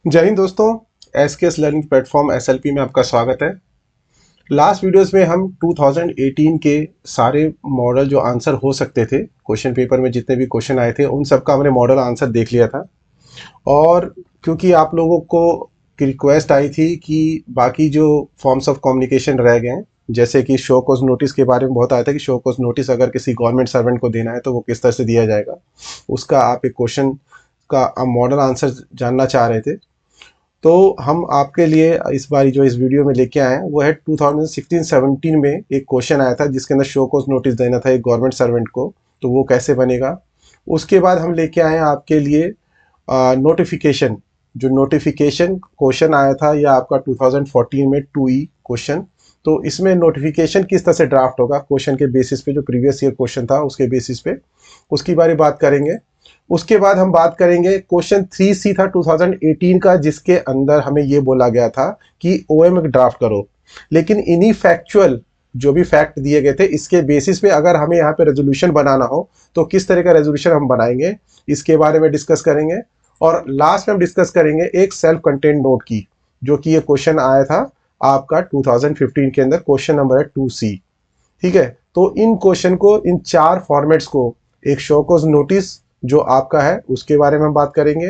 जय हिंद दोस्तों। SKS learning platform SLP में आपका स्वागत है। लास्ट वीडियोस में हम 2018 के सारे मॉडल जो आंसर हो सकते थे क्वेश्चन पेपर में, जितने भी क्वेश्चन आए थे उन सब का हमने मॉडल आंसर देख लिया था। और क्योंकि आप लोगों को की रिक्वेस्ट आई थी कि बाकी जो फॉर्म्स ऑफ कम्युनिकेशन रह गए हैं, जैसे कि शो कॉज नोटिस के बारे में बहुत आया था कि शो कॉज नोटिस अगर किसी गवर्नमेंट सर्वेंट को देना है तो वो किस तरह से दिया जाएगा, उसका आप एक क्वेश्चन का मॉडल आंसर जानना चाह रहे थे। तो हम आपके लिए इस बारी जो इस वीडियो में लेके आए हैं वो है 2016-17 में एक क्वेश्चन आया था जिसके अंदर शो कॉज नोटिस देना था एक गवर्नमेंट सर्वेंट को, तो वो कैसे बनेगा। उसके बाद हम लेके आए हैं आपके लिए नोटिफिकेशन। जो नोटिफिकेशन क्वेश्चन आया था या आपका 2014 में 2E क्वेश्चन, तो इसमें नोटिफिकेशन किस तरह से ड्राफ्ट होगा क्वेश्चन के बेसिस पे, जो प्रीवियस ईयर क्वेश्चन था उसके बेसिस पे, उसकी बारे बात करेंगे। उसके बाद हम बात करेंगे क्वेश्चन 3C था 2018 का, जिसके अंदर हमें ये बोला गया था कि ओएम ड्राफ्ट करो, लेकिन इन्हीं फैक्चुअल जो भी फैक्ट दिए गए थे इसके बेसिस पे अगर हमें यहाँ पे रेजोल्यूशन बनाना हो तो किस तरह का रेजोल्यूशन हम बनाएंगे, इसके बारे में डिस्कस करेंगे। और लास्ट में हम डिस्कस करेंगे एक सेल्फ कंटेंट नोट की, जो कि ये क्वेश्चन आया था आपका 2015 के अंदर, क्वेश्चन नंबर है 2C। ठीक है, तो इन क्वेश्चन को, इन चार फॉर्मेट्स को, एक शो कॉज नोटिस जो आपका है उसके बारे में हम बात करेंगे।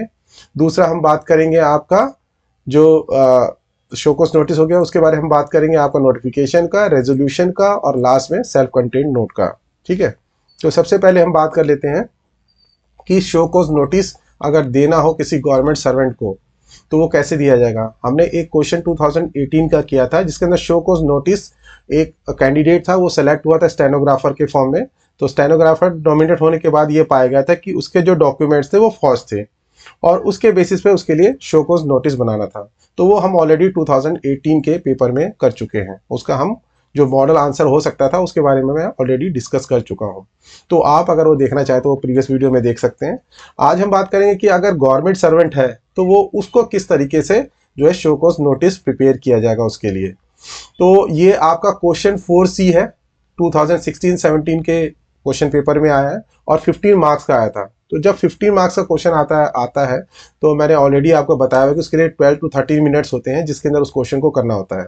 दूसरा हम बात करेंगे आपका जो शो कॉज नोटिस हो गया, उसके बारे में हम बात करेंगे आपका नोटिफिकेशन का, रेजोल्यूशन का, और लास्ट में सेल्फ कंटेंट नोट का। ठीक है, तो सबसे पहले हम बात कर लेते हैं कि शो कॉज नोटिस अगर देना हो किसी गवर्नमेंट सर्वेंट को तो वो कैसे दिया जाएगा। हमने एक क्वेश्चन 2018 का किया था जिसके अंदर शो कॉज नोटिस, एक कैंडिडेट था वो सेलेक्ट हुआ था स्टेनोग्राफर के फॉर्म में, तो स्टेनोग्राफर नॉमिनेट होने के बाद ये पाया गया था कि उसके जो डॉक्यूमेंट्स थे वो फॉल्स थे और उसके बेसिस पे उसके लिए शो कॉज नोटिस बनाना था। तो वो हम ऑलरेडी 2018 के पेपर में कर चुके हैं, उसका हम जो मॉडल आंसर हो सकता था उसके बारे में मैं ऑलरेडी डिस्कस कर चुका हूं। तो आप अगर वो देखना चाहे तो वो प्रीवियस वीडियो में देख सकते हैं। आज हम बात करेंगे कि अगर गवर्नमेंट सर्वेंट है तो वो उसको किस तरीके से जो है शो कॉज नोटिस प्रिपेयर किया जाएगा उसके लिए। तो ये आपका क्वेश्चन 4C है, 2016-17 के क्वेश्चन पेपर में आया है और 15 मार्क्स का आया था। तो जब 15 मार्क्स का क्वेश्चन आता है तो मैंने ऑलरेडी आपको बताया हुआ कि उसके लिए 12 to 13 मिनट्स होते हैं जिसके अंदर उस क्वेश्चन को करना होता है।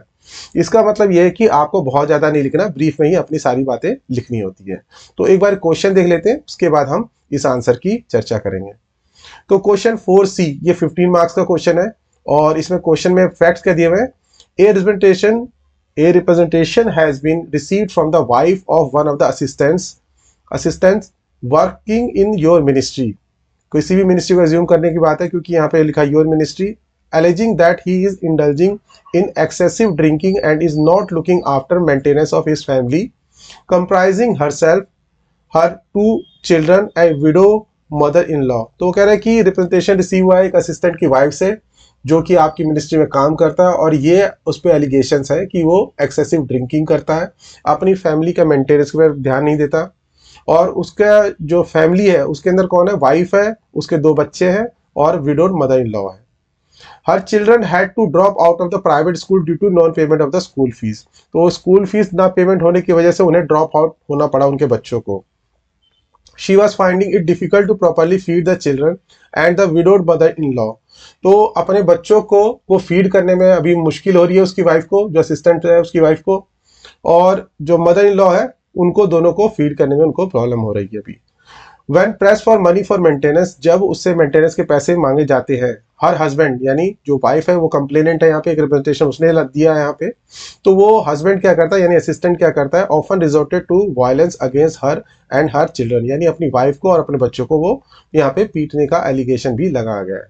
इसका मतलब यह है कि आपको बहुत ज़्यादा नहीं लिखना, ब्रीफ में ही अपनी सारी बातें लिखनी होती है। तो एक बार क्वेश्चन देख लेते हैं, उसके बाद हम इस आंसर की चर्चा करेंगे। तो क्वेश्चन 4C ये 15 मार्क्स का क्वेश्चन है और इसमें क्वेश्चन में फैक्ट्स क्या दिए हुए हैं। A representation has been received from the wife of one of the assistants working in your ministry. किसी भी मिनिस्ट्री को एज्यूम करने की बात है क्योंकि यहाँ पे लिखा your ministry, alleging that he is indulging in excessive drinking and is not looking after maintenance of his family, comprising herself, her two children and widow mother-in-law। तो वो कह रहा है कि रिप्रेजेंटेशन रिसीव हुआ है एक असिस्टेंट की वाइफ से जो कि आपकी मिनिस्ट्री में काम करता है और ये उस पर एलिगेशंस है कि वो एक्सेसिव ड्रिंकिंग करता है, अपनी फैमिली का मेंटेनेंस पर ध्यान नहीं देता, और उसका जो फैमिली है उसके अंदर कौन है, वाइफ है, उसके 2 बच्चे हैं और विडोड मदर इन लॉ है। Her children had to drop out of the private school due to non payment of the school fees. तो स्कूल फीस ना पेमेंट होने की वजह से उन्हें ड्रॉप आउट होना पड़ा उनके बच्चों को। She was finding it difficult to properly feed the children and the widowed mother in law. तो अपने बच्चों को फीड करने में अभी मुश्किल हो रही है उसकी वाइफ को, जो असिस्टेंट है उसकी वाइफ को, और जो मदर इन लॉ है उनको दोनों को फीड करने में उनको प्रॉब्लम हो रही है अभी। When pressed for money for maintenance, जब उससे मेंटेनेंस के पैसे मांगे जाते हैं, हर हस्बैंड यानी जो वाइफ है वो कंप्लेनेंट है, यहाँ पे एक रिप्रेजेंटेशन उसने दिया है यहाँ पे, तो वो हस्बैंड क्या करता है यानी असिस्टेंट क्या करता है, often resorted to violence against her and her children, यानी अपनी वाइफ को और अपने बच्चों को वो यहाँ पे पीटने का एलिगेशन भी लगाया गया है।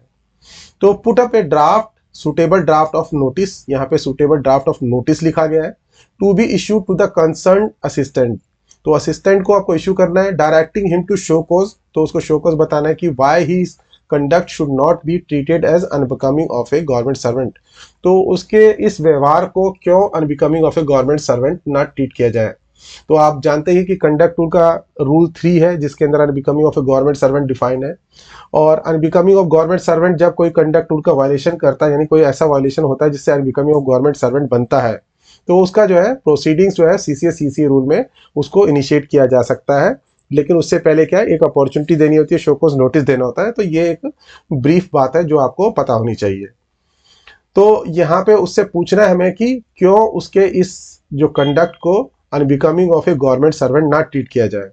तो put up a draft suitable draft of notice, यहाँ पे सुटेबल ड्राफ्ट ऑफ नोटिस लिखा गया है, to be issued to the concern assistant. तो असिस्टेंट को आपको इशू करना है, directing him to show cause, तो उसको शो कॉज बताना है कि why he conduct should not be treated as unbecoming of a government servant. तो उसके इस व्यवहार को क्यों unbecoming of a government servant ना ट्रीट किया जाए। तो आप जानते हैं कि कंडक्ट टूल का रूल 3 है जिसके अंदर unbecoming of a government servant define है, और अनबिकमिंग ऑफ गवर्नमेंट सर्वेंट जब कोई कंडक्ट टूल का वायलेशन करता है यानी कोई ऐसा वायलेशन होता है जिससे अनबिकमिंग ऑफ गवर्नमेंट सर्वेंट बनता है, तो उसका जो है प्रोसीडिंग्स जो है सीसीए रूल में उसको इनिशिएट किया जा सकता है। लेकिन उससे पहले क्या है, एक अपॉर्चुनिटी देनी होती है, शो कॉज नोटिस देना होता है। तो ये एक ब्रीफ बात है जो आपको पता होनी चाहिए। तो यहाँ पे उससे पूछना है हमें कि क्यों उसके इस जो कंडक्ट को unbecoming of a government servant ना ट्रीट किया जाए,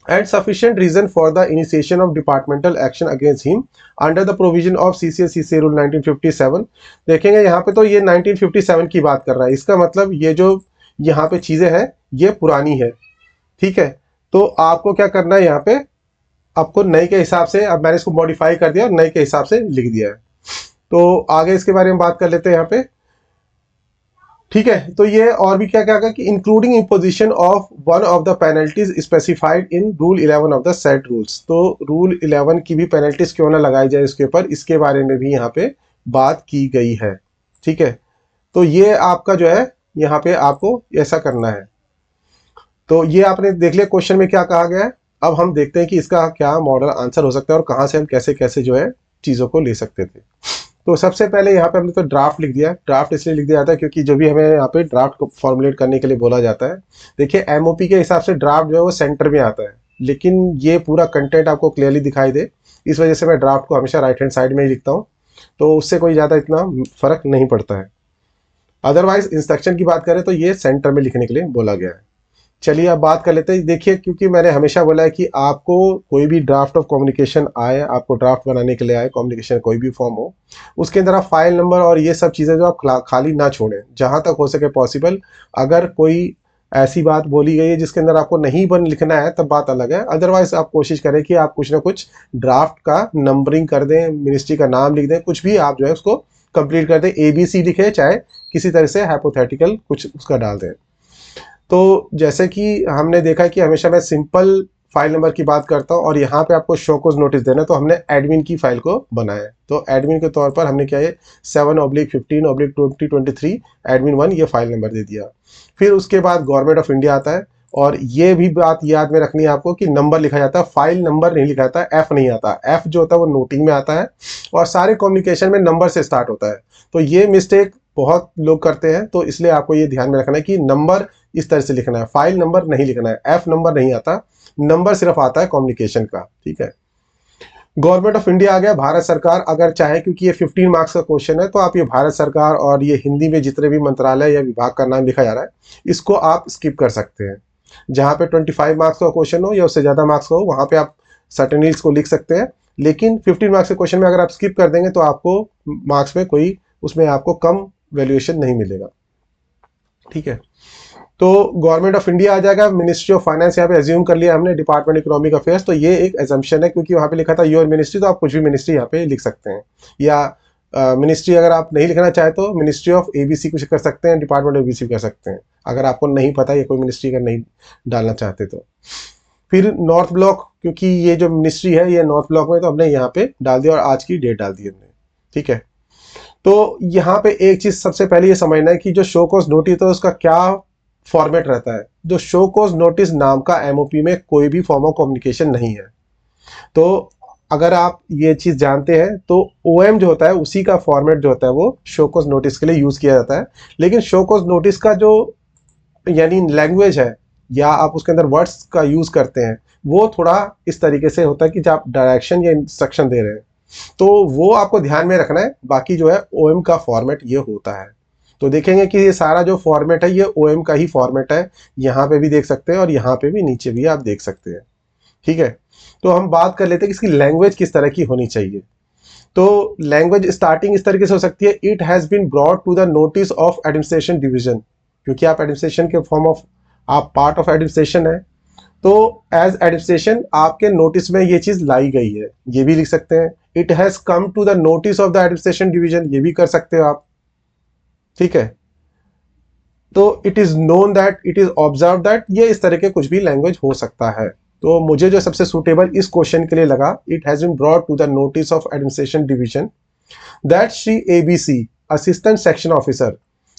and sufficient reason for the initiation of departmental action against him under the provision of CCA rule 1957। देखेंगे यहाँ पे तो ये 1957 की बात कर रहा है, इसका मतलब ये जो यहाँ पे चीजें हैं ये पुरानी है, ठीक है। तो आपको क्या करना है, यहाँ पे आपको नए के हिसाब से, अब मैंने इसको मॉडिफाई कर दिया और नए के हिसाब से लिख दिया है। तो आगे इसके बारे में बात कर लेते हैं यहाँ पे, ठीक है। तो ये और भी क्या क्या कि including imposition of one of the penalties specified in rule 11 of the set rules. तो रूल 11 की भी पेनल्टीज क्यों ना लगाई जाए इसके ऊपर, इसके बारे में भी यहाँ पे बात की गई है, ठीक है। तो ये आपका जो है यहाँ पे आपको ऐसा करना है। तो ये आपने देख लिया क्वेश्चन में क्या कहा गया है। अब हम देखते हैं कि इसका क्या मॉडल आंसर हो सकता है और कहाँ से हम कैसे कैसे जो है चीज़ों को ले सकते थे। तो सबसे पहले यहाँ पे हमने तो ड्राफ्ट लिख दिया। ड्राफ्ट इसलिए लिख दिया जाता है क्योंकि जो भी हमें यहाँ पे ड्राफ्ट को फॉर्मुलेट करने के लिए बोला जाता है, देखिए एमओपी के हिसाब से ड्राफ्ट जो है वो सेंटर में आता है, लेकिन ये पूरा कंटेंट आपको क्लियरली दिखाई दे, इस वजह से मैं ड्राफ्ट को हमेशा राइट हैंड साइड में ही लिखता हूँ, तो उससे कोई ज़्यादा इतना फर्क नहीं पड़ता है। अदरवाइज इंस्ट्रक्शन की बात करें तो ये सेंटर में लिखने के लिए बोला गया है। चलिए अब बात कर लेते हैं। देखिए, क्योंकि मैंने हमेशा बोला है कि आपको कोई भी ड्राफ्ट ऑफ कम्युनिकेशन आए, आपको ड्राफ्ट बनाने के लिए आए, कम्युनिकेशन कोई भी फॉर्म हो, उसके अंदर आप फाइल नंबर और ये सब चीज़ें जो आप खाली ना छोड़ें, जहाँ तक हो सके पॉसिबल। अगर कोई ऐसी बात बोली गई है जिसके अंदर आपको नहीं बन लिखना है तब बात अलग है, अदरवाइज आप कोशिश करें कि आप कुछ ना कुछ ड्राफ्ट का नंबरिंग कर दें, मिनिस्ट्री का नाम लिख दें, कुछ भी आप जो है उसको कंप्लीट कर दें, ABC लिखे, चाहे किसी तरह से हाइपोथेटिकल कुछ उसका डाल दें। तो जैसे कि हमने देखा कि हमेशा मैं सिंपल फाइल नंबर की बात करता हूं और यहाँ पे आपको शो कोज नोटिस देना है, तो हमने एडमिन की फाइल को बनाया है। तो एडमिन के तौर पर हमने क्या है 7/15/2023 एडमिन 1 ये फाइल नंबर दे दिया। फिर उसके बाद गवर्नमेंट ऑफ इंडिया आता है, और ये भी बात याद में रखनी है आपको कि नंबर लिखा जाता है, फाइल नंबर नहीं लिखा जाता, एफ नहीं आता। एफ जो होता है वो नोटिंग में आता है और सारे कम्युनिकेशन में नंबर से स्टार्ट होता है। तो ये मिस्टेक बहुत लोग करते हैं, तो इसलिए आपको ये ध्यान में रखना है कि नंबर इस तरह से लिखना है, फाइल नंबर नहीं लिखना है, एफ नंबर नहीं आता, नंबर सिर्फ आता है कम्युनिकेशन का, ठीक है। गवर्नमेंट ऑफ इंडिया आ गया, भारत सरकार। अगर चाहे, क्योंकि ये 15 मार्क्स का क्वेश्चन है, तो आप ये भारत सरकार और ये हिंदी में जितने भी मंत्रालय या विभाग का नाम लिखा जा रहा है इसको आप स्किप कर सकते हैं। जहां पे 25 मार्क्स का क्वेश्चन हो या उससे ज्यादा मार्क्स का हो, वहां पे आप सर्टेनिल्स को लिख सकते हैं, लेकिन 15 मार्क्स के क्वेश्चन में अगर आप स्किप कर देंगे तो आपको मार्क्स में कोई, उसमें आपको कम वैल्यूएशन नहीं मिलेगा, ठीक है। तो गवर्नमेंट ऑफ इंडिया आ जाएगा, मिनिस्ट्री ऑफ फाइनेंस यहाँ पे एज्यूम कर लिया हमने, डिपार्टमेंट इकोनॉमिक अफेयर्स, तो ये एक एजम्पशन है क्योंकि वहाँ पे लिखा था योर मिनिस्ट्री, तो आप कुछ भी मिनिस्ट्री यहाँ पे लिख सकते हैं। या मिनिस्ट्री अगर आप नहीं लिखना चाहे तो मिनिस्ट्री ऑफ ABC कुछ कर सकते हैं, डिपार्टमेंट ऑफ ABC कर सकते हैं, अगर आपको नहीं पता ये कोई मिनिस्ट्री अगर नहीं डालना चाहते तो। फिर नॉर्थ ब्लॉक, क्योंकि ये जो मिनिस्ट्री है ये नॉर्थ ब्लॉक में, तो हमने यहाँ पे डाल दिया और आज की डेट डाल दी हमने, ठीक है। तो यहाँ पे एक चीज सबसे पहले ये समझना है कि जो शो कोज नोटिस है उसका क्या फॉर्मेट रहता है। जो शो कोज नोटिस नाम का MOP में कोई भी फॉर्म ऑफ कम्युनिकेशन नहीं है। तो अगर आप ये चीज जानते हैं तो OM जो होता है उसी का फॉर्मेट जो होता है वो शो कोज नोटिस के लिए यूज किया जाता है। लेकिन शो कोज नोटिस का जो यानी लैंग्वेज है या आप उसके अंदर वर्ड्स का यूज करते हैं वो थोड़ा इस तरीके से होता है कि जब आप डायरेक्शन या इंस्ट्रक्शन दे रहे हैं तो वो आपको ध्यान में रखना है। बाकी जो है OM का फॉर्मेट ये होता है। तो देखेंगे कि ये सारा जो फॉर्मेट है ये OM का ही फॉर्मेट है, यहाँ पे भी देख सकते हैं और यहाँ पे भी नीचे भी आप देख सकते हैं, ठीक है। तो हम बात कर लेते हैं कि इसकी लैंग्वेज किस तरह की होनी चाहिए। तो लैंग्वेज स्टार्टिंग इस तरीके से हो सकती है, it has been brought to the notice of administration division, क्योंकि आप एडमिनिस्ट्रेशन के फॉर्म ऑफ, आप पार्ट ऑफ एडमिनिस्ट्रेशन है, तो एज एडमिनिस्ट्रेशन आपके नोटिस में ये चीज लाई गई है, ये भी लिख सकते हैं। It has come to the notice of the administration division, ये भी कर सकते हो आप, ठीक है। तो it is known that, it is observe that, ये इस तरह के कुछ भी लैंग्वेज हो सकता है। तो मुझे जो सबसे सुटेबल इस क्वेश्चन के लिए लगा, it has been brought to the notice of administration division that Shri ABC assistant section officer,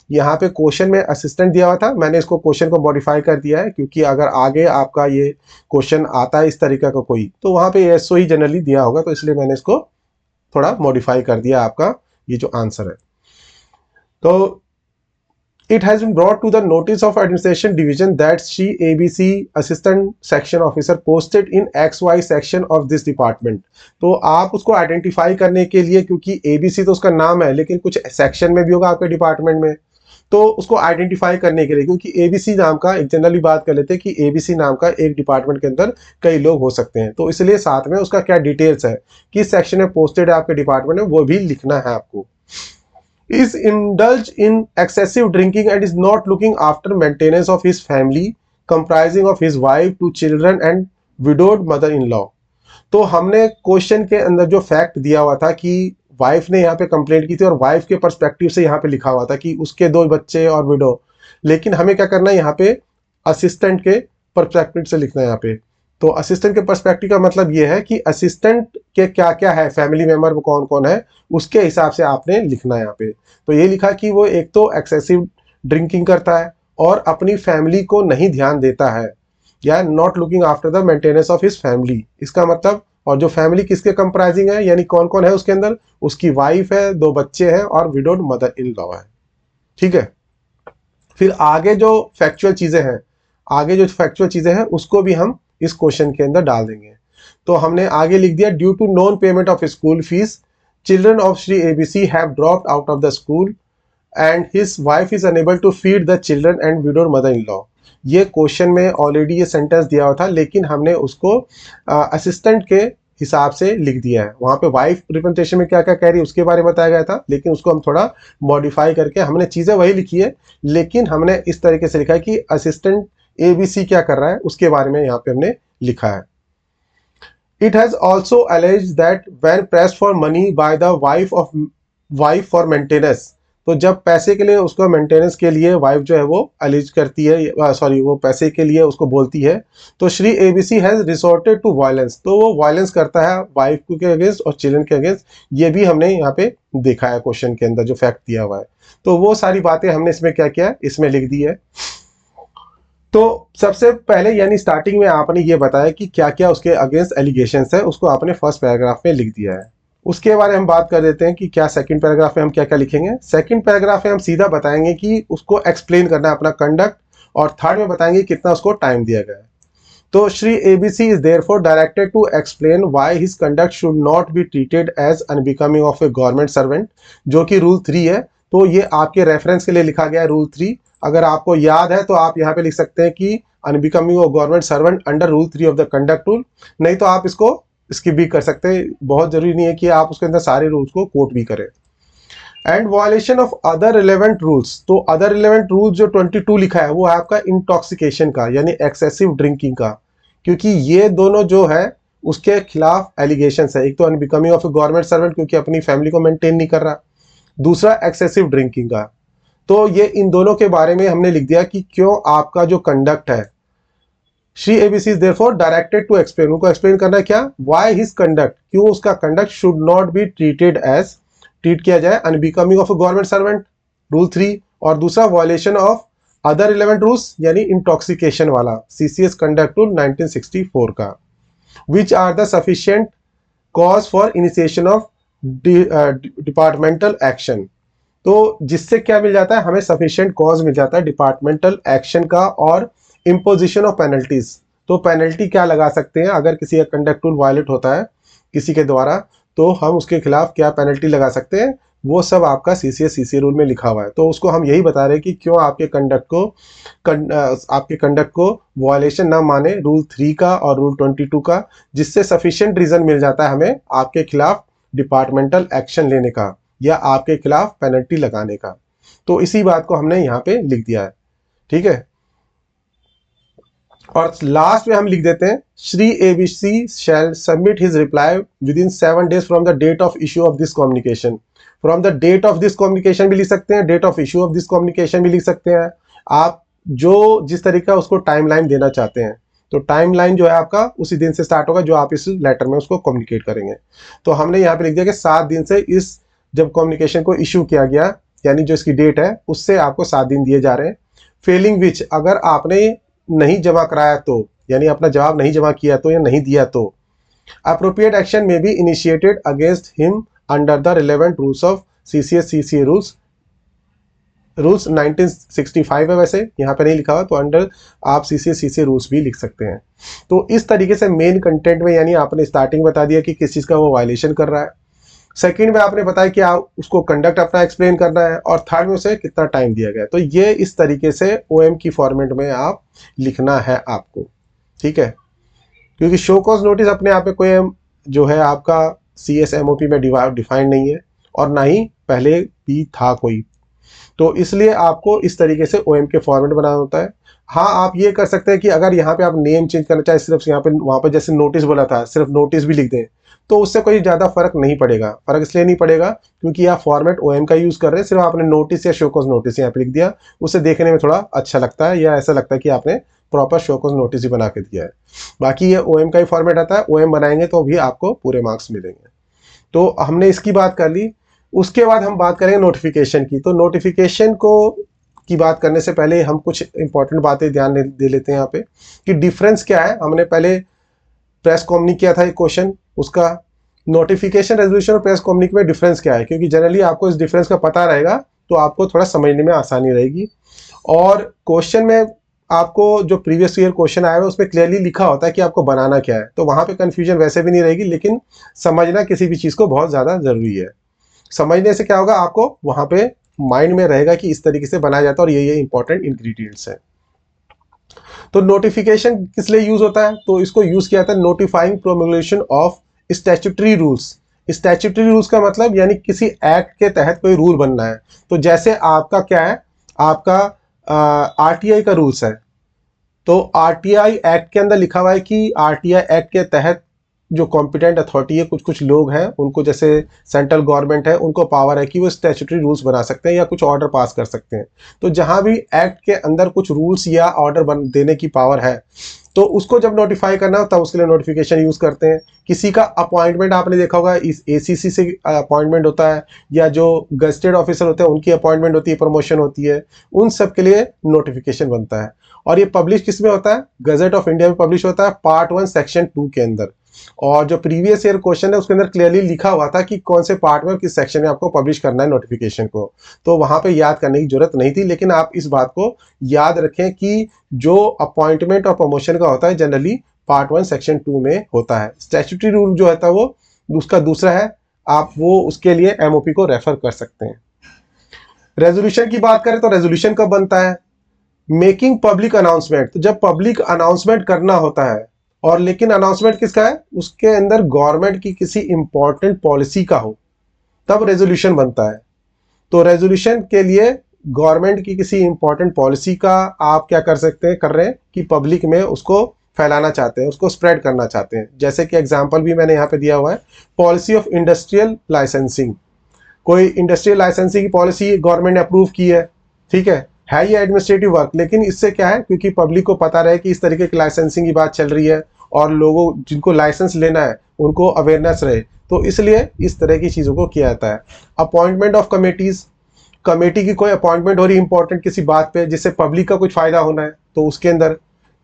यहाँ पे क्वेश्चन में असिस्टेंट दिया हुआ था, मैंने इसको क्वेश्चन को मॉडिफाई कर दिया है क्योंकि अगर आगे आपका ये क्वेश्चन आता है इस तरीका का कोई, तो वहां पे SO ही जनरली दिया होगा, तो इसलिए मैंने इसको थोड़ा मॉडिफाई कर दिया आपका ये जो आंसर है। तो It has been brought to the notice of administration division that she ABC assistant section officer posted in XY section of this department। तो आप उसको आइडेंटिफाई करने के लिए, क्योंकि ABC तो उसका नाम है लेकिन कुछ सेक्शन में भी होगा आपके डिपार्टमेंट में, तो उसको आइडेंटिफाई करने के लिए, क्योंकि ABC नाम का एक जनरली बात कर लेते हैं कि ABC नाम का एक डिपार्टमेंट के अंदर कई लोग हो सकते हैं, तो इसलिए साथ में उसका क्या डिटेल्स है, किस सेक्शन में पोस्टेड है आपके डिपार्टमेंट में, वो भी लिखना है आपको। is indulged in excessive drinking and is not looking after maintenance of his family comprising of his wife, 2 children and widowed mother-in-law। तो हमने क्वेश्चन के अंदर जो फैक्ट दिया हुआ था कि वाइफ ने यहाँ पे कंप्लेंट की थी और वाइफ के पर्सपेक्टिव से यहाँ पे लिखा हुआ था कि उसके 2 बच्चे और विडो, लेकिन हमें क्या करना है यहाँ पे असिस्टेंट के पर्सपेक्टिव से लिखना है यहाँ पे। तो असिस्टेंट के पर्सपेक्टिव का मतलब ये है कि असिस्टेंट के क्या क्या है, फैमिली मेंबर वो कौन कौन है, उसके हिसाब से आपने लिखना है यहाँ पे। तो ये लिखा कि वो एक तो एक्सेसिव ड्रिंकिंग करता है और अपनी फैमिली को नहीं ध्यान देता है, या not looking after the maintenance of his family, इसका मतलब, और जो फैमिली किसके कंप्राइजिंग है, यानी कौन कौन है उसके अंदर, उसकी वाइफ है, 2 बच्चे हैं और विडोड मदर इन लॉ है। ठीक है, फिर आगे जो फैक्चुअल चीजें हैं उसको भी हम इस क्वेश्चन के अंदर डाल देंगे। तो हमने आगे लिख दिया, due to non payment of school fees children of Shri ABC have dropped out of the school and his wife is unable to feed the children and widowed mother in law. ये क्वेश्चन में ऑलरेडी ये sentence दिया हुआ था, लेकिन हमने उसको असिस्टेंट के हिसाब से लिख दिया है। वहाँ पे वाइफ रिप्रेजेंटेशन में क्या क्या कह रही है उसके बारे में बताया गया था, लेकिन उसको हम थोड़ा मॉडिफाई करके हमने चीज़ें वही लिखी है, लेकिन हमने इस तरीके से लिखा है कि असिस्टेंट ABC क्या कर रहा है उसके बारे में यहाँ पे हमने लिखा है। It has also alleged that when pressed for money by the wife for maintenance, तो जब पैसे के लिए उसको मेंटेनेंस के लिए वाइफ जो है वो अलीज करती है, सॉरी वो पैसे के लिए उसको बोलती है, तो Shri ABC has resorted to violence, तो वो वायलेंस करता है वाइफ के अगेंस्ट और चिल्ड्रन के अगेंस्ट। ये भी हमने यहाँ पे देखा है क्वेश्चन के अंदर जो फैक्ट दिया हुआ है। तो वो सारी बातें हमने इसमें क्या किया, इसमें लिख दी है। तो सबसे पहले यानी स्टार्टिंग में आपने ये बताया कि क्या क्या उसके अगेंस्ट एलिगेशंस है, उसको आपने फर्स्ट पैराग्राफ में लिख दिया है। उसके बारे में हम बात कर देते हैं कि क्या सेकंड पैराग्राफ में हम क्या क्या लिखेंगे। सेकंड पैराग्राफ में हम सीधा बताएंगे कि उसको एक्सप्लेन करना है अपना कंडक्ट, और थर्ड में बताएंगे कितना उसको टाइम दिया गया है। तो Shri ABC is therefore directed to explain why his conduct should not be treated as unbecoming of a government servant, जो कि रूल 3 है। तो ये आपके रेफरेंस के लिए लिखा गया है रूल 3। अगर आपको याद है तो आप यहाँ पे लिख सकते हैं कि unbecoming of government servant under rule 3 of the conduct rule, नहीं तो आप इसको स्किप भी कर सकते हैं, बहुत जरूरी नहीं है कि आप उसके अंदर सारे रूल्स को कोट भी करें। And violation of other relevant rules, तो अदर रिलेवेंट रूल्स जो 22 लिखा है वो है आपका इंटॉक्सिकेशन का, यानी एक्सेसिव ड्रिंकिंग का, क्योंकि ये दोनों जो है उसके खिलाफ एलिगेशंस है। एक तो unbecoming of a government servant क्योंकि अपनी फैमिली को मेंटेन नहीं कर रहा, दूसरा एक्सेसिव ड्रिंकिंग का। तो ये इन दोनों के बारे में हमने लिख दिया कि क्यों आपका जो कंडक्ट है, Shri ABC is therefore directed to explain, उनको एक्सप्लेन करना है क्या, व्हाई हिज कंडक्ट, क्यों उसका conduct should not be treated as, treat किया जाए unbecoming of a government servant rule 3, और दूसरा violation of other relevant rules यानी इंटॉक्सिकेशन वाला CCS कंडक्ट रूल 1964 का, which are the sufficient cause for initiation of departmental action. तो जिससे क्या मिल जाता है, हमें सफिशिएंट कॉज मिल जाता है डिपार्टमेंटल एक्शन का, और इम्पोजिशन ऑफ पेनल्टीज। तो पेनल्टी क्या लगा सकते हैं अगर किसी का कंडक्ट रूल वायलेट होता है किसी के द्वारा, तो हम उसके खिलाफ क्या पेनल्टी लगा सकते हैं, वो सब आपका CCS CCA रूल में लिखा हुआ है। तो उसको हम यही बता रहे हैं कि क्यों आपके कंडक्ट को वायलेशन ना माने रूल 3 का और रूल 22 का, जिससे सफिशिएंट रीजन मिल जाता है हमें आपके खिलाफ डिपार्टमेंटल एक्शन लेने का या आपके खिलाफ पेनल्टी लगाने का। तो इसी बात को हमने यहाँ पे लिख दिया है। ठीक है, और लास्ट में हम लिख देते हैं, Shri ABC shall submit his reply within 7 days from the date of issue of this communication. From the date of this communication भी लिख सकते हैं, date of issue of this communication भी लिख सकते हैं, आप जो जिस तरीके का उसको टाइमलाइन देना चाहते हैं। तो टाइमलाइन जो है आपका उसी दिन से स्टार्ट होगा जो आप इस लेटर में उसको कम्युनिकेट करेंगे। तो हमने यहाँ पे लिख दिया कि 7 दिन से इस जब कम्युनिकेशन को इश्यू किया गया, यानी जो इसकी डेट है उससे आपको 7 दिन दिए जा रहे हैं। फेलिंग विच, अगर आपने नहीं जमा कराया तो, यानी अपना जवाब नहीं जमा किया तो या नहीं दिया तो, अप्रोप्रिएट एक्शन में be initiated against him under the relevant rules of CCS CCA rules rules 1965 है, वैसे यहाँ पे नहीं लिखा हुआ, तो अंडर आप सीसीए रूल्स भी लिख सकते हैं। तो इस तरीके से मेन कंटेंट में यानी आपने स्टार्टिंग बता दिया कि किस चीज़ का वो वायलेशन कर रहा है, सेकंड में आपने बताया कि आप उसको कंडक्ट अपना एक्सप्लेन करना है, और थर्ड में उसे कितना टाइम दिया गया है। तो ये इस तरीके से ओएम की फॉर्मेट में आप लिखना है आपको, ठीक है। क्योंकि शो कॉज नोटिस अपने आप में कोई जो है आपका CSMOP में डिफाइंड नहीं है, और ना ही पहले भी था कोई, तो इसलिए आपको इस तरीके से ओएम के फॉर्मेट बनाना होता है। हाँ, आप ये कर सकते हैं कि अगर यहाँ पे आप नेम चेंज करना चाहे, सिर्फ यहाँ पे वहाँ पे जैसे नोटिस बोला था सिर्फ नोटिस भी लिख दें, तो उससे कोई ज़्यादा फर्क नहीं पड़ेगा। फर्क इसलिए नहीं पड़ेगा क्योंकि आप फॉर्मेट ओएम का यूज़ कर रहे हैं, सिर्फ आपने नोटिस या शो कॉज नोटिस यहाँ पे लिख दिया, उससे देखने में थोड़ा अच्छा लगता है, या ऐसा लगता है कि आपने प्रॉपर शो कॉज नोटिस ही बना के दिया है। बाकी ये ओएम का ही फॉर्मेट आता है, ओएम बनाएंगे तो भी आपको पूरे मार्क्स मिलेंगे। तो हमने इसकी बात कर ली। उसके बाद हम बात करेंगे नोटिफिकेशन की। तो नोटिफिकेशन को की बात करने से पहले हम कुछ इंपॉर्टेंट बातें ध्यान दे लेते हैं यहाँ पे कि डिफरेंस क्या है। हमने पहले प्रेस कम्युनिक किया था एक क्वेश्चन, उसका नोटिफिकेशन रेजोल्यूशन और प्रेस कम्युनिक में डिफरेंस क्या है, क्योंकि जनरली आपको इस डिफरेंस का पता रहेगा तो आपको थोड़ा समझने में आसानी रहेगी। और क्वेश्चन में आपको जो प्रीवियस ईयर क्वेश्चन आया है उसमें क्लियरली लिखा होता है कि आपको बनाना क्या है, तो वहां पे कंफ्यूजन वैसे भी नहीं रहेगी, लेकिन समझना किसी भी चीज को बहुत ज्यादा जरूरी है। समझने से क्या होगा, आपको वहां पे माइंड में रहेगा कि इस तरीके से बनाया जाता है और ये इंपॉर्टेंट इंग्रेडिएंट्स है। तो नोटिफिकेशन किस लिए यूज होता है, तो इसको यूज किया जाता है notifying promulgation of statutory rules. Statutory rules का मतलब यानी किसी एक्ट के तहत कोई रूल बनना है। तो जैसे आपका क्या है, आपका RTI का रूल्स है, तो RTI एक्ट के अंदर लिखा हुआ है कि RTI एक्ट के तहत जो कॉम्पिटेंट अथॉरिटी है, कुछ कुछ लोग हैं उनको, जैसे सेंट्रल गवर्नमेंट है, उनको पावर है कि वो स्टैट्यूटरी रूल्स बना सकते हैं या कुछ ऑर्डर पास कर सकते हैं। तो जहां भी एक्ट के अंदर कुछ रूल्स या ऑर्डर देने की पावर है, तो उसको जब नोटिफाई करना हो तब उसके लिए नोटिफिकेशन यूज करते हैं। किसी का अपॉइंटमेंट आपने देखा होगा, इस ACC से अपॉइंटमेंट होता है, या जो गजेटेड ऑफिसर होते हैं उनकी अपॉइंटमेंट होती है, प्रमोशन होती है, उन सब के लिए नोटिफिकेशन बनता है। और ये पब्लिश किस में होता है, गजेट ऑफ इंडिया में पब्लिश होता है, पार्ट 1 सेक्शन 2 के अंदर। और जो प्रीवियस ईयर क्वेश्चन है उसके अंदर क्लियरली लिखा हुआ था कि कौन से पार्ट में, किस सेक्शन में आपको पब्लिश करना है नोटिफिकेशन को, तो वहां पे याद करने की जरूरत नहीं थी। लेकिन आप इस बात को याद रखें कि जो अपॉइंटमेंट और प्रमोशन का होता है जनरली पार्ट 1 सेक्शन 2 में होता है। स्टैट्यूटरी रूल जो होता है वो उसका दूसरा है, आप वो उसके लिए MOP को रेफर कर सकते हैं। रेजोल्यूशन की बात करें तो रेजोल्यूशन कब बनता है, मेकिंग पब्लिक अनाउंसमेंट। तो जब पब्लिक अनाउंसमेंट करना होता है, और लेकिन अनाउंसमेंट किसका है, उसके अंदर गवर्नमेंट की किसी इंपॉर्टेंट पॉलिसी का हो, तब रेजोल्यूशन बनता है। तो रेजोल्यूशन के लिए गवर्नमेंट की किसी इंपॉर्टेंट पॉलिसी का आप क्या कर सकते हैं, कर रहे हैं कि पब्लिक में उसको फैलाना चाहते हैं, उसको स्प्रेड करना चाहते हैं। जैसे कि एग्जाम्पल भी मैंने यहाँ पे दिया हुआ है, पॉलिसी ऑफ इंडस्ट्रियल लाइसेंसिंग। कोई इंडस्ट्रियल लाइसेंसिंग की पॉलिसी गवर्नमेंट ने अप्रूव की है, ठीक है ये एडमिनिस्ट्रेटिव वर्क, लेकिन इससे क्या है, क्योंकि पब्लिक को पता रहे कि इस तरीके की लाइसेंसिंग की बात चल रही है और लोगों जिनको लाइसेंस लेना है उनको अवेयरनेस रहे, तो इसलिए इस तरह की चीज़ों को किया जाता है। अपॉइंटमेंट ऑफ कमेटीज, कमेटी की कोई अपॉइंटमेंट हो रही इंपॉर्टेंट किसी बात पे जिससे पब्लिक का कुछ फायदा होना है, तो उसके अंदर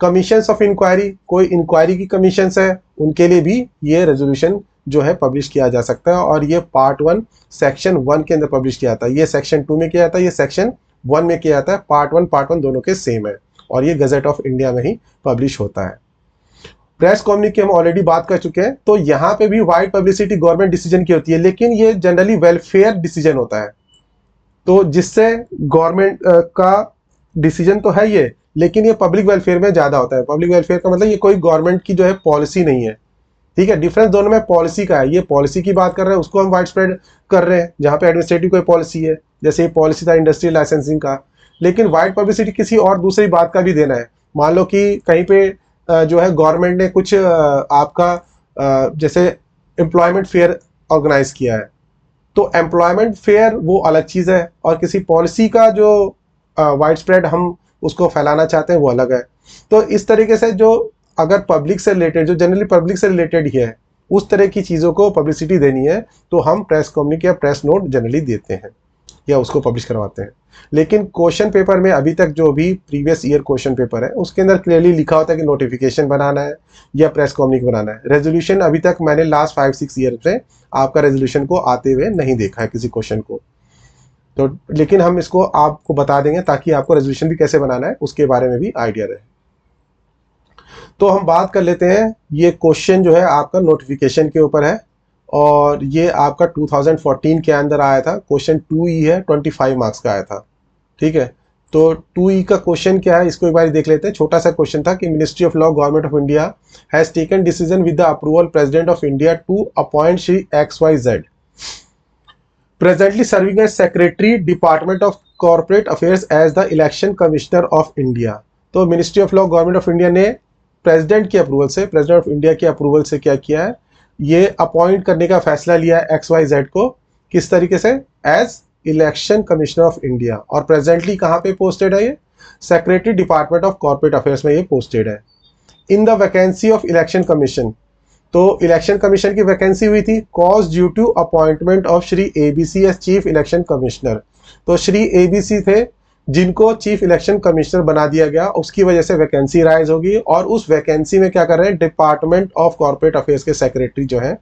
कमीशंस ऑफ इंक्वायरी, कोई इंक्वायरी की कमीशंस है उनके लिए भी ये रेजोल्यूशन जो है पब्लिश किया जा सकता है। और ये पार्ट 1 सेक्शन 1 के अंदर पब्लिश किया जाता है, ये सेक्शन 2 में किया जाता है, ये सेक्शन 1 में किया जाता है। पार्ट 1 दोनों के सेम है, और ये गजेट ऑफ इंडिया में ही पब्लिश होता है। प्रेस कम्युनिक की हम ऑलरेडी बात कर चुके हैं, तो यहाँ पे भी वाइड पब्लिसिटी गवर्नमेंट डिसीजन की होती है, लेकिन ये जनरली वेलफेयर डिसीजन होता है। तो जिससे गवर्नमेंट का डिसीजन तो है ये, लेकिन ये पब्लिक वेलफेयर में ज्यादा होता है। पब्लिक वेलफेयर का मतलब ये कोई गवर्नमेंट की जो है पॉलिसी नहीं है, ठीक है। डिफरेंस दोनों में पॉलिसी का है, ये पॉलिसी की बात कर रहे हैं, उसको हम वाइड स्प्रेड कर रहे हैं, जहाँ पे एडमिनिस्ट्रेटिव कोई पॉलिसी है, जैसे ये पॉलिसी था इंडस्ट्रियल लाइसेंसिंग का। लेकिन वाइड पब्लिसिटी किसी और दूसरी बात का भी देना है। मान लो कि कहीं पे जो है गवर्नमेंट ने कुछ आपका जैसे एम्प्लॉयमेंट फेयर ऑर्गेनाइज किया है, तो एम्प्लॉयमेंट फेयर वो अलग चीज़ है, और किसी पॉलिसी का जो वाइड स्प्रेड हम उसको फैलाना चाहते हैं वो अलग है। तो इस तरीके से जो अगर पब्लिक से रिलेटेड, जो जनरली पब्लिक से रिलेटेड ही है, उस तरह की चीज़ों को पब्लिसिटी देनी है, तो हम प्रेस कम्युनिक या प्रेस नोट जनरली देते हैं या उसको पब्लिश करवाते हैं। लेकिन क्वेश्चन पेपर में अभी तक जो भी प्रीवियस ईयर क्वेश्चन पेपर है उसके अंदर क्लियरली लिखा होता है कि नोटिफिकेशन बनाना है या प्रेस कम्युनिक बनाना है। रेजोल्यूशन अभी तक मैंने लास्ट 5-6 ईयर से आपका रेजोल्यूशन को आते हुए नहीं देखा है किसी क्वेश्चन को। तो लेकिन हम इसको आपको बता देंगे ताकि आपको रेजोल्यूशन भी कैसे बनाना है उसके बारे में भी आइडिया रहे। तो हम बात कर लेते हैं, ये क्वेश्चन जो है आपका नोटिफिकेशन के ऊपर है और ये आपका 2014 के अंदर आया था। क्वेश्चन 2E है, 25 मार्क्स का आया था। ठीक है, तो 2E का क्वेश्चन क्या है इसको एक बार देख लेते हैं। छोटा सा क्वेश्चन था कि ministry of law government of India has taken decision with the approval president of India to appoint Shri XYZ presently serving as secretary department of corporate affairs as the election commissioner of India। तो ministry of law government of India ने president की approval से, president of India की approval से क्या किया है, ये अपॉइंट करने का फैसला लिया है XYZ को। किस तरीके से? As election commissioner of India. और प्रेजेंटली कहाँ पे पोस्टेड है ये? Secretary department of corporate affairs में ये पोस्टेड है। In the vacancy of election commission, तो इलेक्शन कमीशन की वैकेंसी हुई थी cause due to appointment of Shri ABC as chief election commissioner. तो श्री ABC थे जिनको चीफ इलेक्शन कमिश्नर बना दिया गया, उसकी वजह से वैकेंसी राइज होगी और उस वैकेंसी में क्या कर रहे हैं, डिपार्टमेंट ऑफ कॉर्पोरेट अफेयर्स के सेक्रेटरी जो है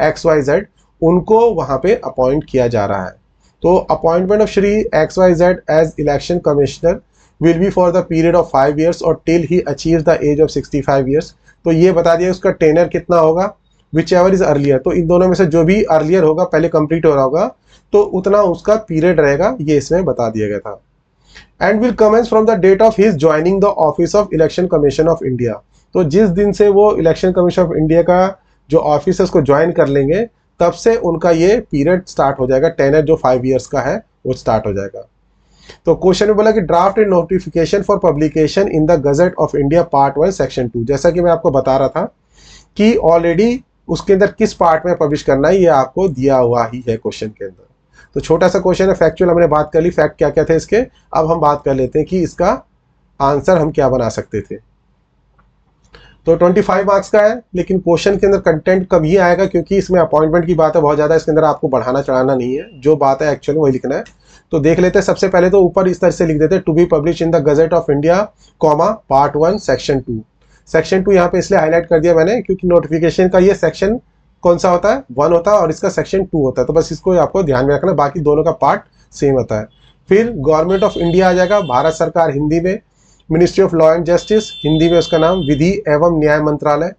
XYZ, उनको वहां पे अपॉइंट किया जा रहा है। तो appointment of Shri XYZ as election commissioner will be for the period of 5 years और till he achieve the age of 65 years। तो ये बता दिया उसका टेनर कितना होगा, विच एवर इज अर्लियर। तो इन दोनों में से जो भी अर्लियर होगा, पहले कंप्लीट हो रहा होगा, तो उतना उसका पीरियड रहेगा, ये इसमें बता दिया गया था। And will commence from the date of his joining the office of election commission of India. तो जिस दिन से वो इलेक्शन कमीशन ऑफ इंडिया का जो ऑफिस है उसको ज्वाइन कर लेंगे, तब से उनका ये पीरियड स्टार्ट हो जाएगा, टेनर जो 5 years का है वो स्टार्ट हो जाएगा। तो क्वेश्चन में बोला कि draft and notification for publication in the gazette of India part 1 section 2। जैसा कि मैं आपको बता रहा था कि ऑलरेडी उसके अंदर किस पार्ट में पब्लिश करना है ये आपको दिया हुआ ही है क्वेश्चन के अंदर। तो छोटा सा क्वेश्चन है, फैक्चुअल हमने बात कर ली, फैक्ट क्या क्या थे इसके। अब हम बात कर लेते हैं कि इसका आंसर हम क्या बना सकते थे। तो 25 मार्क्स का है, लेकिन क्वेश्चन के अंदर कंटेंट कम ही आएगा क्योंकि इसमें अपॉइंटमेंट की बात है बहुत ज़्यादा, इसके अंदर आपको बढ़ाना चढ़ाना नहीं है, जो बात है एक्चुअली वही लिखना है। तो देख लेते हैं, सबसे पहले तो ऊपर इस तरह से लिख देते हैं, to be publish in the gazette of India comma part 1 section 2। Section 2 यहाँ पे इसलिए हाईलाइट कर दिया मैंने क्योंकि नोटिफिकेशन का ये सेक्शन कौन सा होता है, 1 होता है और इसका सेक्शन 2 होता है। तो बस इसको आपको ध्यान में रखना, बाकी दोनों का पार्ट सेम होता है। फिर गवर्नमेंट ऑफ इंडिया आ जाएगा, भारत सरकार हिंदी में, ministry of law and justice Hindi में उसका नाम विधि एवं न्याय मंत्रालय,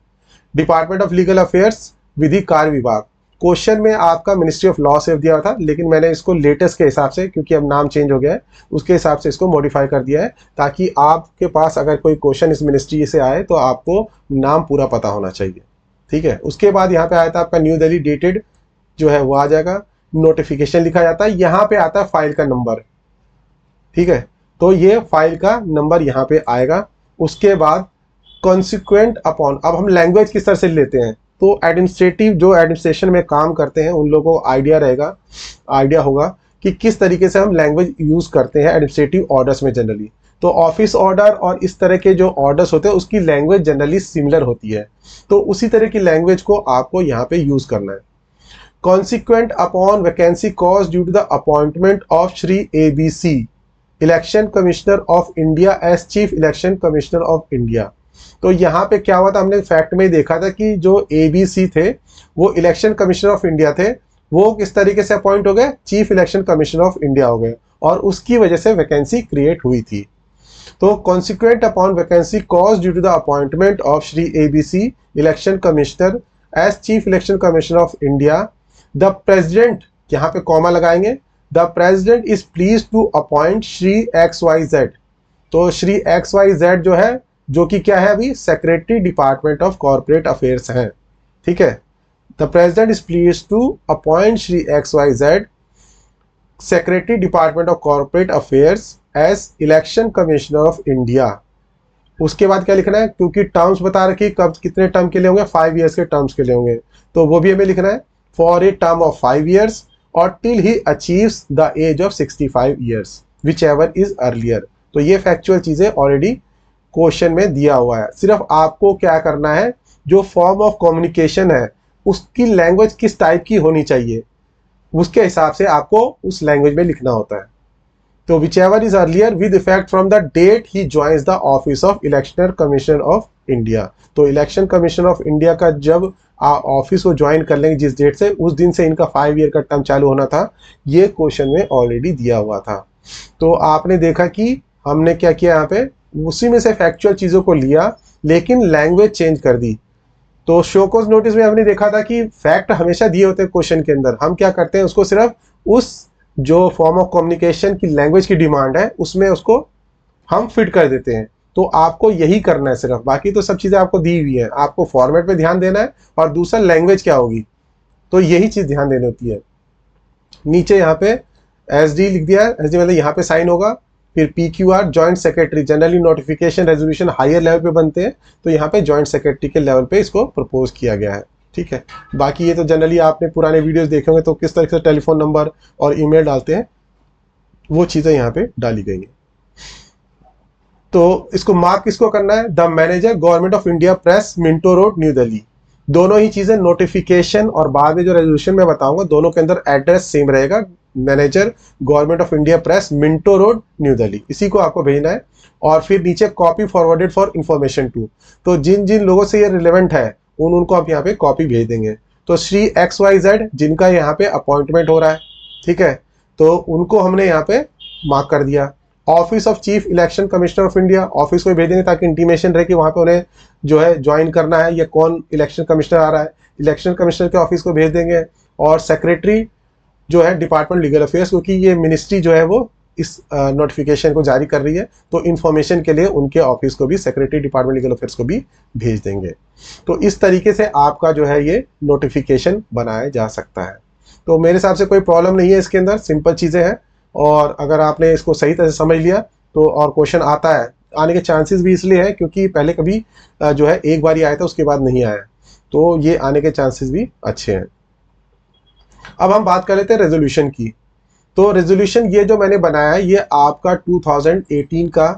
डिपार्टमेंट ऑफ लीगल अफेयर्स विधि कार्य विभाग। क्वेश्चन में आपका मिनिस्ट्री ऑफ लॉ से दिया था, लेकिन मैंने इसको लेटेस्ट के हिसाब से, क्योंकि अब नाम चेंज हो गया है, उसके हिसाब से इसको मॉडिफाई कर दिया है ताकि आपके पास अगर कोई क्वेश्चन इस मिनिस्ट्री से आए तो आपको नाम पूरा पता होना चाहिए। ठीक है, उसके बाद यहाँ पे आया था आपका न्यू दिल्ली डेटेड जो है वो आ जाएगा, नोटिफिकेशन लिखा जाता है, यहाँ पे आता है फाइल का नंबर। ठीक है, तो ये फाइल का नंबर यहाँ पे आएगा। उसके बाद कॉन्सिक्वेंट अपॉन, अब हम लैंग्वेज किस तरह से लेते हैं, तो एडमिनिस्ट्रेटिव जो एडमिनिस्ट्रेशन में काम करते हैं उन लोगों को आइडिया होगा कि किस तरीके से हम लैंग्वेज यूज़ करते हैं एडमिनिस्ट्रेटिव ऑर्डर्स में जनरली। तो ऑफिस ऑर्डर और इस तरह के जो ऑर्डर्स होते हैं उसकी लैंग्वेज जनरली सिमिलर होती है, तो उसी तरह की लैंग्वेज को आपको यहाँ पे यूज़ करना है। Consequent upon vacancy cause due to the appointment of Shri ABC election commissioner of India as chief election commissioner of India. तो यहाँ पे क्या हुआ था, हमने फैक्ट में देखा था कि जो ABC थे वो इलेक्शन कमिश्नर ऑफ इंडिया थे, वो किस तरीके से अपॉइंट हो गए, chief election commissioner of India हो गए, और उसकी वजह से वैकेंसी क्रिएट हुई थी। तो consequent upon vacancy cause due to the appointment of Shri ABC election commissioner as chief election commissioner of India, the president, यहाँ पे कॉमा लगाएंगे, the president is please to appoint Shri XYZ। तो श्री XYZ जो है, जो कि क्या है अभी, secretary department of corporate affairs हैं। ठीक है, the president is please to appoint Shri XYZ secretary department of corporate affairs as election commissioner of India. उसके बाद क्या लिखना है, क्योंकि टर्म्स बता रखी कब कितने टर्म के लिए होंगे, 5 years के टर्म्स के लिए होंगे, तो वो भी हमें लिखना है for a term of 5 years और till he achieves the age of 65 years which ever is earlier. तो ये फैक्चुअल चीजें ऑलरेडी क्वेश्चन में दिया हुआ है, सिर्फ आपको क्या करना है, जो फॉर्म ऑफ कम्युनिकेशन है उसकी लैंग्वेज किस टाइप की होनी चाहिए उसके हिसाब से आपको उस लैंग्वेज में लिखना होता है। तो which ever is earlier with effect from the date he joins the office of election commission of India. तो इलेक्शन कमीशन ऑफ इंडिया का जब ऑफिस को ज्वाइन कर लेंगे जिस डेट से, उस दिन से इनका 5 ईयर का टर्म चालू होना था, ये क्वेश्चन में ऑलरेडी दिया हुआ था। तो आपने देखा कि हमने क्या किया यहाँ पे, उसी में से फैक्चुअल चीज़ों को लिया लेकिन लैंग्वेज चेंज कर दी। तो शो कोज नोटिस में हमने देखा था कि फैक्ट हमेशा दिए होते हैं क्वेश्चन के अंदर, हम क्या करते हैं उसको सिर्फ उस जो फॉर्म ऑफ कम्युनिकेशन की लैंग्वेज की डिमांड है उसमें उसको हम फिट कर देते हैं। तो आपको यही करना है सिर्फ, बाकी तो सब चीज़ें आपको दी हुई है, आपको फॉर्मेट पे ध्यान देना है और दूसरा लैंग्वेज क्या होगी, तो यही चीज़ ध्यान देनी होती है। नीचे यहाँ पे SD लिख दिया है, SD मतलब यहाँ पे साइन होगा, फिर PQR joint secretary, generally notification resolution higher level पे बनते हैं, तो यहाँ पे जॉइंट सेक्रेटरी के लेवल पे इसको प्रपोज किया गया है। ठीक है, बाकी ये तो जनरली आपने पुराने वीडियोस देखे होंगे तो किस तरह से टेलीफोन नंबर और ईमेल डालते हैं, वो चीज़ें यहाँ पे डाली गई हैं। तो इसको मार्क किसको करना है, the manager government of India press, Minto road, new Delhi. दोनों ही चीजें नोटिफिकेशन और बाद में जो रेजोल्यूशन में बताऊंगा दोनों के अंदर एड्रेस सेम रहेगा, manager government of India press, Minto road, new Delhi, इसी को आपको भेजना है। और फिर नीचे copy forwarded for information to, तो जिन जिन लोगों से ये रिलेवेंट है उनको आप यहाँ पे कॉपी भेज देंगे। तो श्री XYZ जिनका यहाँ पे अपॉइंटमेंट हो रहा है, ठीक है, तो उनको हमने यहाँ पे मार्क कर दिया। Office of chief election commissioner of India, office को भेज देंगे ताकि इंटीमेशन रहे कि वहाँ पे उन्हें जो है ज्वाइन करना है या कौन इलेक्शन कमिश्नर आ रहा है, इलेक्शन कमिश्नर के ऑफिस को भेज देंगे। और सेक्रेटरी जो है डिपार्टमेंट लीगल अफेयर्स, क्योंकि ये मिनिस्ट्री जो है वो इस नोटिफिकेशन को जारी कर रही है, तो इन्फॉर्मेशन के लिए उनके ऑफिस को भी, सेक्रेटरी डिपार्टमेंट लीगल अफेयर्स को भी भेज देंगे। तो इस तरीके से आपका जो है ये नोटिफिकेशन बनाया जा सकता है। तो मेरे हिसाब से कोई प्रॉब्लम नहीं है इसके अंदर, सिंपल चीज़ें हैं। और अगर आपने इसको सही तरह से समझ लिया तो और क्वेश्चन आता है, आने के चांसेस भी इसलिए है क्योंकि पहले कभी जो है एक बार ही आया था उसके बाद नहीं आया, तो ये आने के चांसेस भी अच्छे हैं। अब हम बात कर लेते हैं रेजोल्यूशन की। तो रेजोल्यूशन ये जो मैंने बनाया है ये आपका 2018 का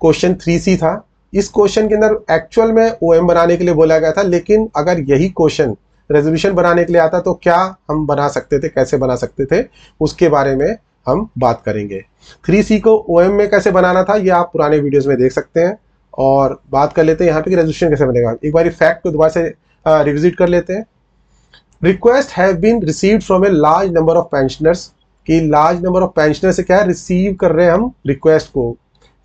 क्वेश्चन 3C था। इस क्वेश्चन के अंदर एक्चुअल में OM बनाने के लिए बोला गया था, लेकिन अगर यही क्वेश्चन रेजोल्यूशन बनाने के लिए आता तो क्या हम बना सकते थे, कैसे बना सकते थे, उसके बारे में हम बात करेंगे। 3C को OM में कैसे बनाना था ये आप पुराने वीडियोस में देख सकते हैं। और बात कर लेते हैं यहाँ पे कि रेजोल्यूशन कैसे बनेगा। एक बार फैक्ट को दोबारा से रिविजिट कर लेते हैं। Request have been received from a large number of pensioners, कि लार्ज नंबर ऑफ पेंशनर से क्या रिसीव कर रहे हैं हम रिक्वेस्ट को,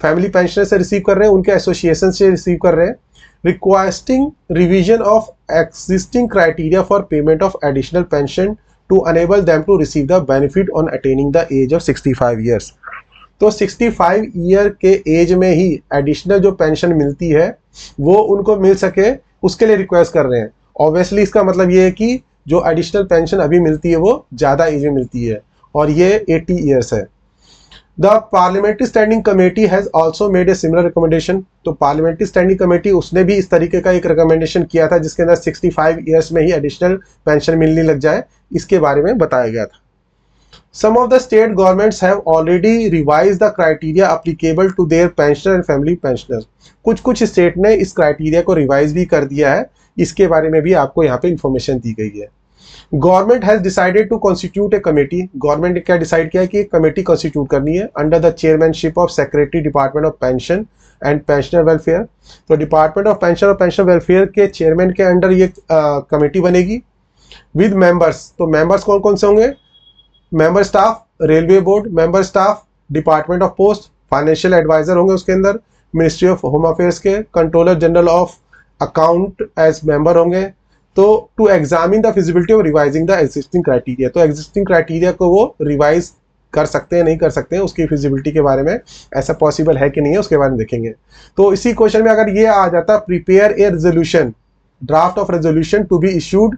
फैमिली पेंशनर से रिसीव कर रहे हैं, उनके एसोसिएशन से रिसीव कर रहे हैं। Requesting revision of existing criteria for payment of additional pension to enable them to receive the benefit on attaining the age of 65 years। तो 65 ईयर के एज में ही एडिशनल जो पेंशन मिलती है वो उनको मिल सके, उसके लिए रिक्वेस्ट कर रहे हैं। ऑब्वियसली इसका मतलब ये है कि जो एडिशनल पेंशन अभी मिलती है वो ज़्यादा एज में मिलती है और ये 80 ईयर्स है। The parliamentary standing committee has also made a similar recommendation, तो पार्लियामेंट्री स्टैंडिंग कमेटी उसने भी इस तरीके का एक रिकमेंडेशन किया था जिसके अंदर 65 ईयर्स में ही एडिशनल पेंशन मिलने लग जाए, इसके बारे में बताया गया था। Some of the state governments have already revised the criteria applicable to their pensioner and family pensioners। कुछ स्टेट ने इस क्राइटेरिया को रिवाइज भी कर दिया है, इसके बारे में भी आपको यहाँ पे इंफॉर्मेशन दी गई है। Government has decided to constitute a committee, government ने क्या डिसाइड किया कि एक कमेटी कॉन्स्टिट्यूट करनी है under the chairmanship of secretary department of pension and pensioner welfare. तो डिपार्टमेंट ऑफ पेंशन और पेंशनर वेलफेयर के चेयरमैन के अंडर ये कमेटी बनेगी विद मेंबर्स। तो मेंबर्स कौन कौन से होंगे, member staff railway board, member staff department of post, financial adviser होंगे उसके अंदर, मिनिस्ट्री ऑफ होम अफेयर्स के controller general of account as member होंगे। तो to examine the feasibility of revising the existing criteria, तो एग्जिस्टिंग क्राइटेरिया को वो revise कर सकते हैं नहीं कर सकते हैं, उसकी फिजिबिलिटी के बारे में, ऐसा पॉसिबल है कि नहीं है उसके बारे में देखेंगे। तो इसी क्वेश्चन में अगर ये आ जाता prepare a resolution, draft of resolution to be issued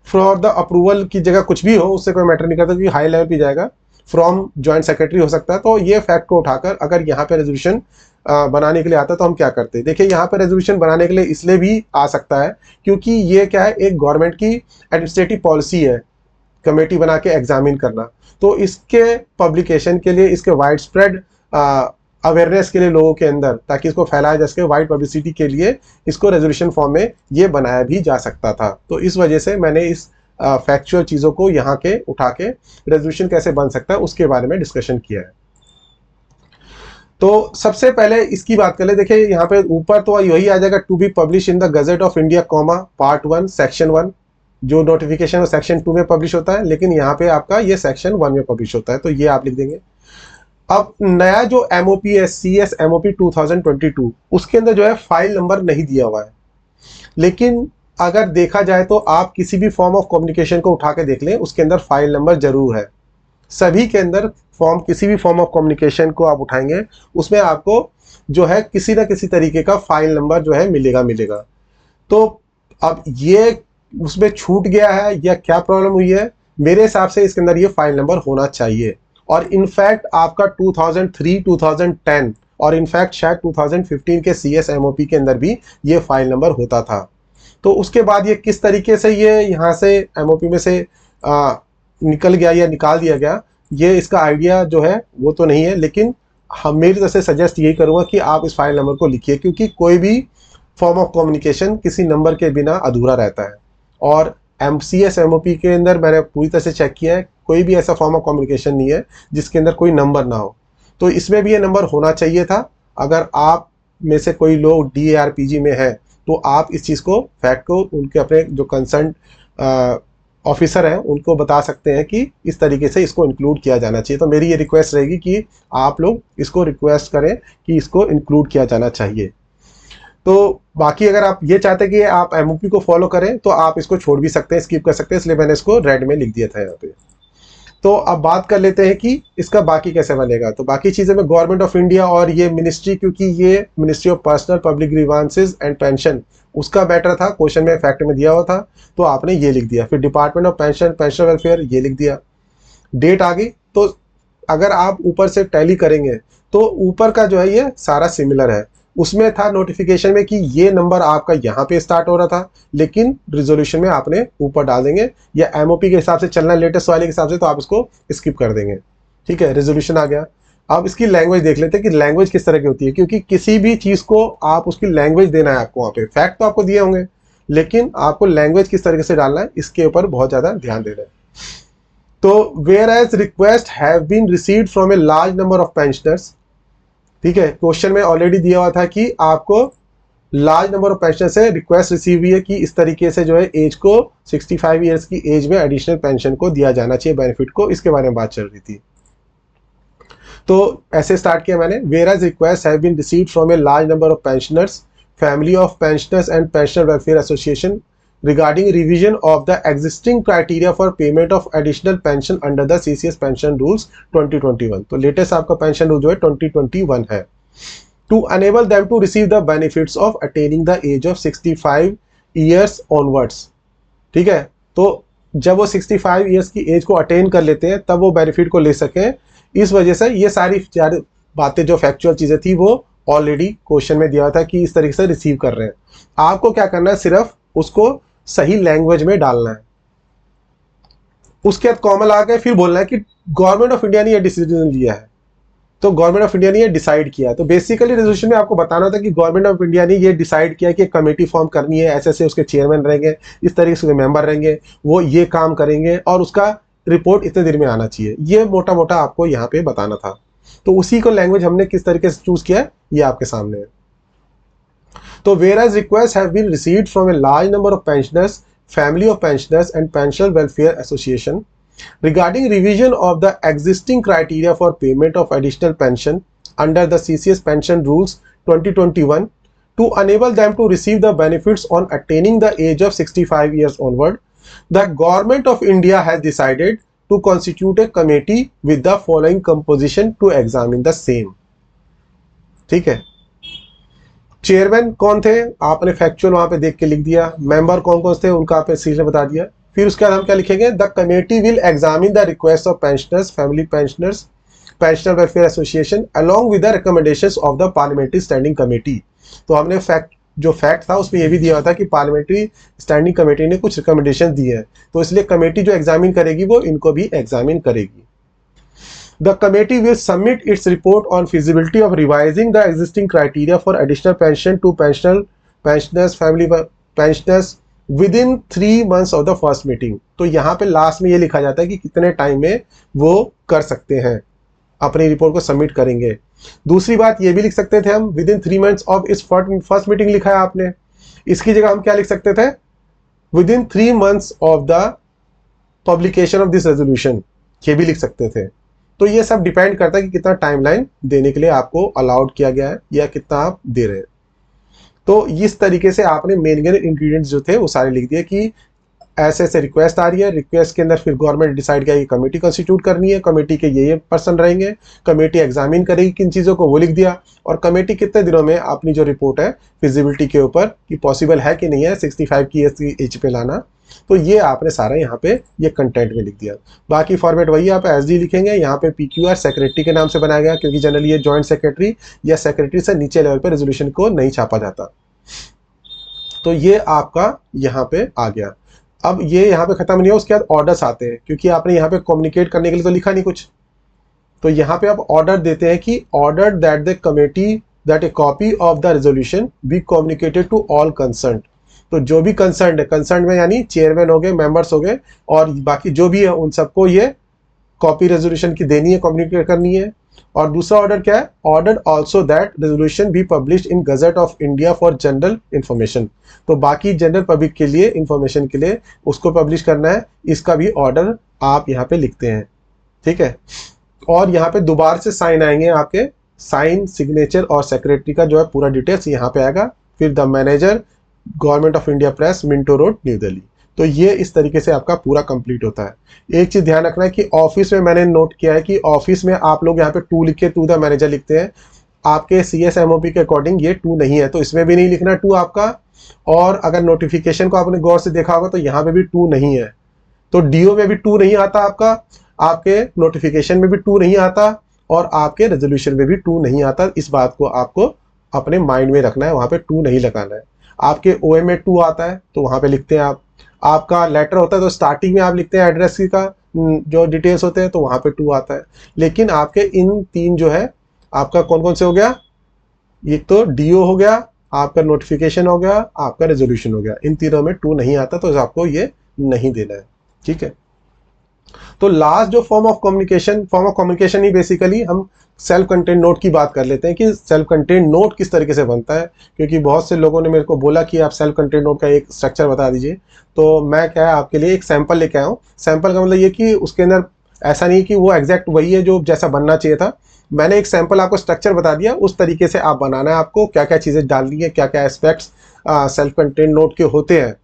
for the approval की जगह कुछ भी हो, उससे कोई मैटर नहीं करता क्योंकि हाई लेवल पे जाएगा, फ्रॉम ज्वाइंट सेक्रेटरी हो सकता है। तो ये फैक्ट को उठाकर अगर यहाँ पे रेजोल्यूशन बनाने के लिए आता तो हम क्या करते हैं, देखिए यहाँ पे रेजोल्यूशन बनाने के लिए इसलिए भी आ सकता है क्योंकि ये क्या है, एक गवर्नमेंट की एडमिनिस्ट्रेटिव पॉलिसी है कमेटी बना के एग्जामिन करना। तो इसके पब्लिकेशन के लिए, इसके वाइड स्प्रेड अवेयरनेस के लिए लोगों के अंदर, ताकि इसको फैलाया जा सके, वाइड पब्लिसिटी के लिए इसको रेजोल्यूशन फॉर्म में ये बनाया भी जा सकता था। तो इस वजह से मैंने इस फैक्चुअल चीज़ों को यहाँ के उठा के रेजोल्यूशन कैसे बन सकता है उसके बारे में डिस्कशन किया है। तो सबसे पहले इसकी बात कर ले। देखिए यहाँ पे ऊपर तो यही आ जाएगा, to be publish in the gazette of India comma part 1 section 1, जो नोटिफिकेशन है सेक्शन 2 में पब्लिश होता है, लेकिन यहाँ पे आपका ये सेक्शन 1 में पब्लिश होता है, तो ये आप लिख देंगे। अब नया जो MOPS MOP 2022 उसके अंदर जो है फाइल नंबर नहीं दिया हुआ है, लेकिन अगर देखा जाए तो आप किसी भी फॉर्म ऑफ कम्युनिकेशन को उठा के देख लें, उसके अंदर फाइल नंबर जरूर है। सभी के अंदर किसी भी फॉर्म ऑफ कम्युनिकेशन को आप उठाएंगे, उसमें आपको जो है किसी ना किसी तरीके का फाइल नंबर जो है मिलेगा। तो अब ये उसमें छूट गया है या क्या प्रॉब्लम हुई है, मेरे हिसाब से इसके अंदर ये फाइल नंबर होना चाहिए। और इनफैक्ट आपका 2003, 2010 और इनफैक्ट शायद 2015 के CS-MOP के अंदर भी ये फाइल नंबर होता था। तो उसके बाद ये किस तरीके से ये यहाँ से MOP में से निकल गया या निकाल दिया गया, ये इसका आइडिया जो है वो तो नहीं है, लेकिन हम मेरी तरफ से सजेस्ट यही करूँगा कि आप इस फाइल नंबर को लिखिए, क्योंकि कोई भी फॉर्म ऑफ कम्युनिकेशन किसी नंबर के बिना अधूरा रहता है। और CS-MOP के अंदर मैंने पूरी तरह से चेक किया है, कोई भी ऐसा फॉर्म ऑफ कम्युनिकेशन नहीं है जिसके अंदर कोई नंबर ना हो। तो इसमें भी ये नंबर होना चाहिए था। अगर आप में से कोई लोग DARPG में है तो आप इस चीज़ को, फैक्ट को, उनके अपने जो कंसर्न ऑफिसर हैं उनको बता सकते हैं कि इस तरीके से इसको इंक्लूड किया जाना चाहिए। तो मेरी ये रिक्वेस्ट रहेगी कि आप लोग इसको रिक्वेस्ट करें कि इसको इंक्लूड किया जाना चाहिए। तो बाकी अगर आप ये चाहते हैं कि आप MOP को फॉलो करें तो आप इसको छोड़ भी सकते हैं, स्किप कर सकते हैं, इसलिए मैंने इसको रेड में लिख दिया था यहाँ पे। तो अब बात कर लेते हैं कि इसका बाकी कैसे बनेगा। तो बाकी चीज़ें में गवर्नमेंट ऑफ इंडिया और ये मिनिस्ट्री, क्योंकि ये ministry of personnel public grievances and pension उसका मैटर था, क्वेश्चन में फैक्ट में दिया हुआ था, तो आपने ये लिख दिया। फिर डिपार्टमेंट ऑफ पेंशन वेलफेयर ये लिख दिया। डेट आ गई। तो अगर आप ऊपर से टैली करेंगे तो ऊपर का जो है ये सारा सिमिलर है। उसमें था नोटिफिकेशन में कि ये नंबर आपका यहाँ पे स्टार्ट हो रहा था, लेकिन रिजोल्यूशन में आपने ऊपर डाल देंगे, या MOP के हिसाब से चलना लेटेस्ट वाले के हिसाब से तो आप इसको स्किप कर देंगे। ठीक है, रिजोल्यूशन आ गया। अब इसकी लैंग्वेज देख लेते हैं कि लैंग्वेज किस तरह की होती है, क्योंकि किसी भी चीज़ को आप उसकी लैंग्वेज देना है आपको। वहाँ पे फैक्ट तो आपको दिए होंगे, लेकिन आपको लैंग्वेज किस तरीके से डालना है इसके ऊपर बहुत ज़्यादा ध्यान देना है। तो where as request have been received from a large number of pensioners, ठीक है, क्वेश्चन में ऑलरेडी दिया हुआ था कि आपको लार्ज नंबर ऑफ पेंशन से रिक्वेस्ट रिसीव हुई है कि इस तरीके से जो है एज को 65 ईयर्स की एज में एडिशनल पेंशन को दिया जाना चाहिए, बेनिफिट को, इसके बारे में बात चल रही थी। तो ऐसे स्टार्ट किया मैंने, where as request have been received from a large number of pensioners, family of pensioners and pensioner welfare association regarding revision of the existing criteria for payment of additional pension under the CCS pension rules 2021। तो latest आपका pension rule जो है 2021 है। To enable them to receive the benefits of attaining the age of 65 years onwards, ठीक है, तो जब वो 65 ईयर्स की एज को अटेन कर लेते हैं तब वो बेनिफिट को ले सकें। इस वजह से ये सारी बातें जो फैक्चुअल चीज़ें थी वो ऑलरेडी क्वेश्चन में दिया था कि इस तरीके से रिसीव कर रहे हैं। आपको क्या करना है, सिर्फ उसको सही लैंग्वेज में डालना है। उसके बाद कॉमा लगा के फिर बोलना है कि गवर्नमेंट ऑफ इंडिया ने ये डिसीजन लिया है, तो गवर्नमेंट ऑफ इंडिया ने ये डिसाइड किया है। तो बेसिकली रेजोल्यूशन में आपको बताना था कि गवर्नमेंट ऑफ इंडिया ने ये डिसाइड किया कि एक कमेटी फॉर्म करनी है, ऐसे ऐसे उसके चेयरमैन रहेंगे, इस तरीके से मेंबर रहेंगे, वो ये काम करेंगे और उसका रिपोर्ट इतने दिन में आना चाहिए। ये मोटा मोटा आपको यहाँ पे बताना था। तो उसी को लैंग्वेज हमने किस तरीके से चूज किया है ये आपके सामने है। तो whereas requests have been received from a large number of pensioners, family of pensioners and pensioner welfare association regarding revision of the existing criteria for payment of additional pension under the CCS pension rules 2021 to enable them to receive the benefits on attaining the age of 65 years onward, the government of India has decided to constitute a committee with the following composition to examine the same। ठीक है, chairman कौन थे आपने factual वहां पे देख के लिख दिया, मेंबर कौन कौन थे उनका आपने सीरियल बता दिया। फिर उसके बाद हम क्या लिखेंगे, the committee will examine the request of pensioners, family pensioners, pensioner welfare association along with the recommendations of the parliamentary standing committee. तो हमने फैक्ट था उसमें यह भी दिया हुआ था कि पार्लियामेंट्री स्टैंडिंग कमेटी ने कुछ रिकमेंडेशन दिए हैं, तो इसलिए कमेटी जो एग्जामिन करेगी वो इनको भी एग्जामिन करेगी। The committee will submit its report on feasibility of revising the existing criteria for additional pension to pensioners, family pensioners within 3 months of the first meeting। तो यहाँ पे लास्ट में ये लिखा जाता है कि कितने टाइम में वो कर सकते हैं अपनी रिपोर्ट को सबमिट करेंगे। दूसरी बात ये भी लिख सकते थे हम विद इन 3 months ऑफ इस फर्स्ट मीटिंग लिखा है आपने, इसकी जगह हम क्या लिख सकते थे with in 3 months of the publication of this resolution, ये भी लिख सकते थे। तो ये सब डिपेंड करता है कि कितना टाइमलाइन देने के लिए आपको अलाउड किया गया है या कितना आप दे रहे हैं। तो इस तरीके से आपने मेन इंग्रेडिएंट्स जो थे वो सारे लिख दिए कि ऐसे ऐसे रिक्वेस्ट आ रही है, रिक्वेस्ट के अंदर फिर गवर्नमेंट डिसाइड किया कि कमेटी कॉन्स्टिट्यूट करनी है, कमेटी के ये पर्सन रहेंगे, कमेटी एग्जामिन करेगी किन चीज़ों को, वो लिख दिया। और कमेटी कितने दिनों में अपनी जो रिपोर्ट है फिजिबिलिटी के ऊपर कि पॉसिबल है कि नहीं है 65 की एज पे लाना, तो ये आपने सारा यहाँ पे ये कंटेंट में लिख दिया। बाकी फॉर्मेट वही आप एसडी लिखेंगे, यहाँ पे पीक्यूआर सेक्रेटरी के नाम से बनाया गया क्योंकि जनरली ये जॉइंट सेक्रेटरी या सेक्रेटरी से नीचे लेवल पे रेजोल्यूशन को नहीं छापा जाता। तो ये आपका यहाँ पे आ गया। अब ये यहाँ पे खत्म नहीं है, उसके बाद ऑर्डर्स आते हैं क्योंकि आपने यहाँ पे कम्युनिकेट करने के लिए तो लिखा नहीं कुछ, तो यहाँ पे आप ऑर्डर देते हैं कि order that the committee that a copy of the resolution be communicated to all concern. तो जो भी कंसर्न है, कंसर्न में यानी चेयरमैन हो गए, मेंबर्स हो गए और बाकी जो भी है उन सबको ये कॉपी रेजोल्यूशन की देनी है, कम्युनिकेट करनी है। और दूसरा ऑर्डर क्या है, order also that resolution be published in gazette of India for general information. तो बाकी जनरल पब्लिक के लिए इंफॉर्मेशन के लिए उसको पब्लिश करना है, इसका भी ऑर्डर आप यहाँ पे लिखते हैं, ठीक है। और यहाँ पे दोबारा से साइन आएंगे आपके, साइन, सिग्नेचर और सेक्रेटरी का जो है पूरा डिटेल्स यहाँ पे आएगा। फिर the manager, government of India press, Minto road, new Delhi. तो ये इस तरीके से आपका पूरा कंप्लीट होता है। एक चीज ध्यान रखना है कि ऑफिस में मैंने नोट किया है कि ऑफिस में आप लोग यहाँ पे टू लिख के टू द मैनेजर लिखते हैं, आपके CSMOP के अकॉर्डिंग ये टू नहीं है, तो इसमें भी नहीं लिखना टू आपका। और अगर नोटिफिकेशन को आपने गौर से देखा होगा तो यहाँ पे भी टू नहीं है, तो DO में भी टू नहीं आता आपका, आपके नोटिफिकेशन में भी टू नहीं आता और आपके रेजोल्यूशन में भी टू नहीं आता। इस बात को आपको अपने माइंड में रखना है, वहां पे टू नहीं लगाना है। आपके OM में टू आता है तो वहां पे लिखते हैं आप, आपका लेटर होता है तो स्टार्टिंग में आप लिखते हैं एड्रेस की का जो डिटेल्स होते हैं तो वहां पे टू आता है। लेकिन आपके इन तीन जो है आपका कौन कौन से हो गया, एक तो DO हो गया, आपका नोटिफिकेशन हो गया, आपका रेजोल्यूशन हो गया, इन तीनों में टू नहीं आता तो आपको ये नहीं देना है, ठीक है। तो लास्ट जो form of communication he basically हम सेल्फ कंटेंट नोट की बात कर लेते हैं कि सेल्फ कंटेंट नोट किस तरीके से बनता है, क्योंकि बहुत से लोगों ने मेरे को बोला कि आप सेल्फ कंटेंट नोट का एक स्ट्रक्चर बता दीजिए। तो मैं क्या है आपके लिए एक सैंपल लेके आया हूँ। सैंपल का मतलब ये कि उसके अंदर ऐसा नहीं कि वो एग्जैक्ट वही है जो जैसा बनना चाहिए था, मैंने एक सैंपल आपको स्ट्रक्चर बता दिया, उस तरीके से आप बनाना है, आपको क्या क्या चीज़ें डालनी है, क्या क्या एस्पेक्ट्स सेल्फ कंटेंट नोट के होते हैं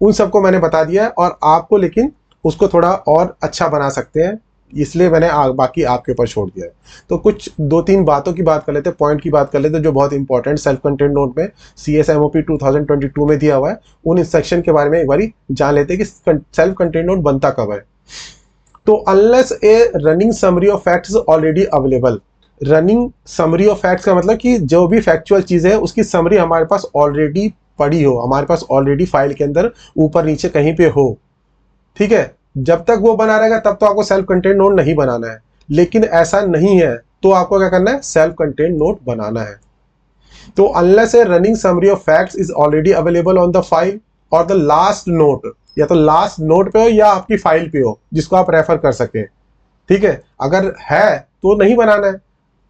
उन सबको मैंने बता दिया है। और आपको लेकिन उसको थोड़ा और अच्छा बना सकते हैं, इसलिए मैंने बाकी आपके ऊपर छोड़ दिया है। तो कुछ दो तीन बातों की बात कर लेते हैं, पॉइंट की बात कर लेते हैं जो बहुत इंपॉर्टेंट सेल्फ कंटेंट नोट में CSMOP 2022 में दिया हुआ है, उन इंस्ट्रक्शन के बारे में एक बारी जान लेते हैं कि सेल्फ कंटेंट नोट बनता कब है। तो unless A running summary of facts already available, running summary of facts का मतलब कि जो भी फैक्चुअल चीज़ है उसकी समरी हमारे पास ऑलरेडी पड़ी हो, हमारे पास ऑलरेडी फाइल के अंदर ऊपर नीचे कहीं पे हो, ठीक है। जब तक वो बना रहेगा तब तो आपको सेल्फ कंटेंट नोट नहीं बनाना है, लेकिन ऐसा नहीं है तो आपको क्या करना है, सेल्फ कंटेंट नोट बनाना है। तो unless A running summary of facts is already available on the file और द लास्ट नोट, या तो लास्ट नोट पे हो या आपकी फाइल पे हो जिसको आप रेफर कर सके, ठीक है। अगर है तो नहीं बनाना है,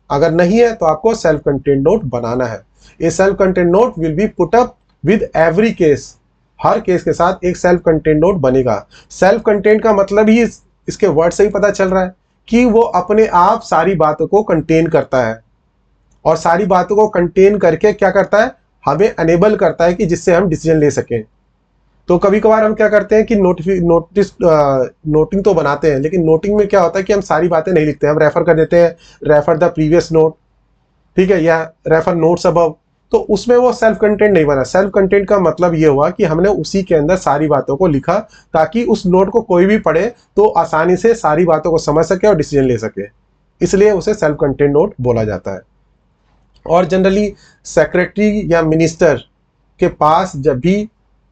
अगर नहीं है तो आपको सेल्फ कंटेंट नोट बनाना है। ये self content note will be put up with every case, her case के साथ एक सेल्फ कंटेंट नोट बनेगा। सेल्फ कंटेंट का मतलब ही इसके वर्ड से ही पता चल रहा है कि वो अपने आप सारी बातों को कंटेन करता है, और सारी बातों को कंटेन करके क्या करता है, हमें अनेबल करता है कि जिससे हम डिसीजन ले सकें। तो कभी कभार हम क्या करते हैं कि नोटिंग तो बनाते हैं, लेकिन नोटिंग में क्या होता है कि हम सारी बातें नहीं लिखते हैं, हम रेफर कर देते हैं, रेफर द प्रीवियस नोट, ठीक है, या रेफर नोट्स अबव, तो उसमें वो सेल्फ कंटेंट नहीं बना। सेल्फ कंटेंट का मतलब ये हुआ कि हमने उसी के अंदर सारी बातों को लिखा ताकि उस नोट को कोई भी पढ़े तो आसानी से सारी बातों को समझ सके और डिसीजन ले सके, इसलिए उसे सेल्फ कंटेंट नोट बोला जाता है। और जनरली सेक्रेटरी या मिनिस्टर के पास जब भी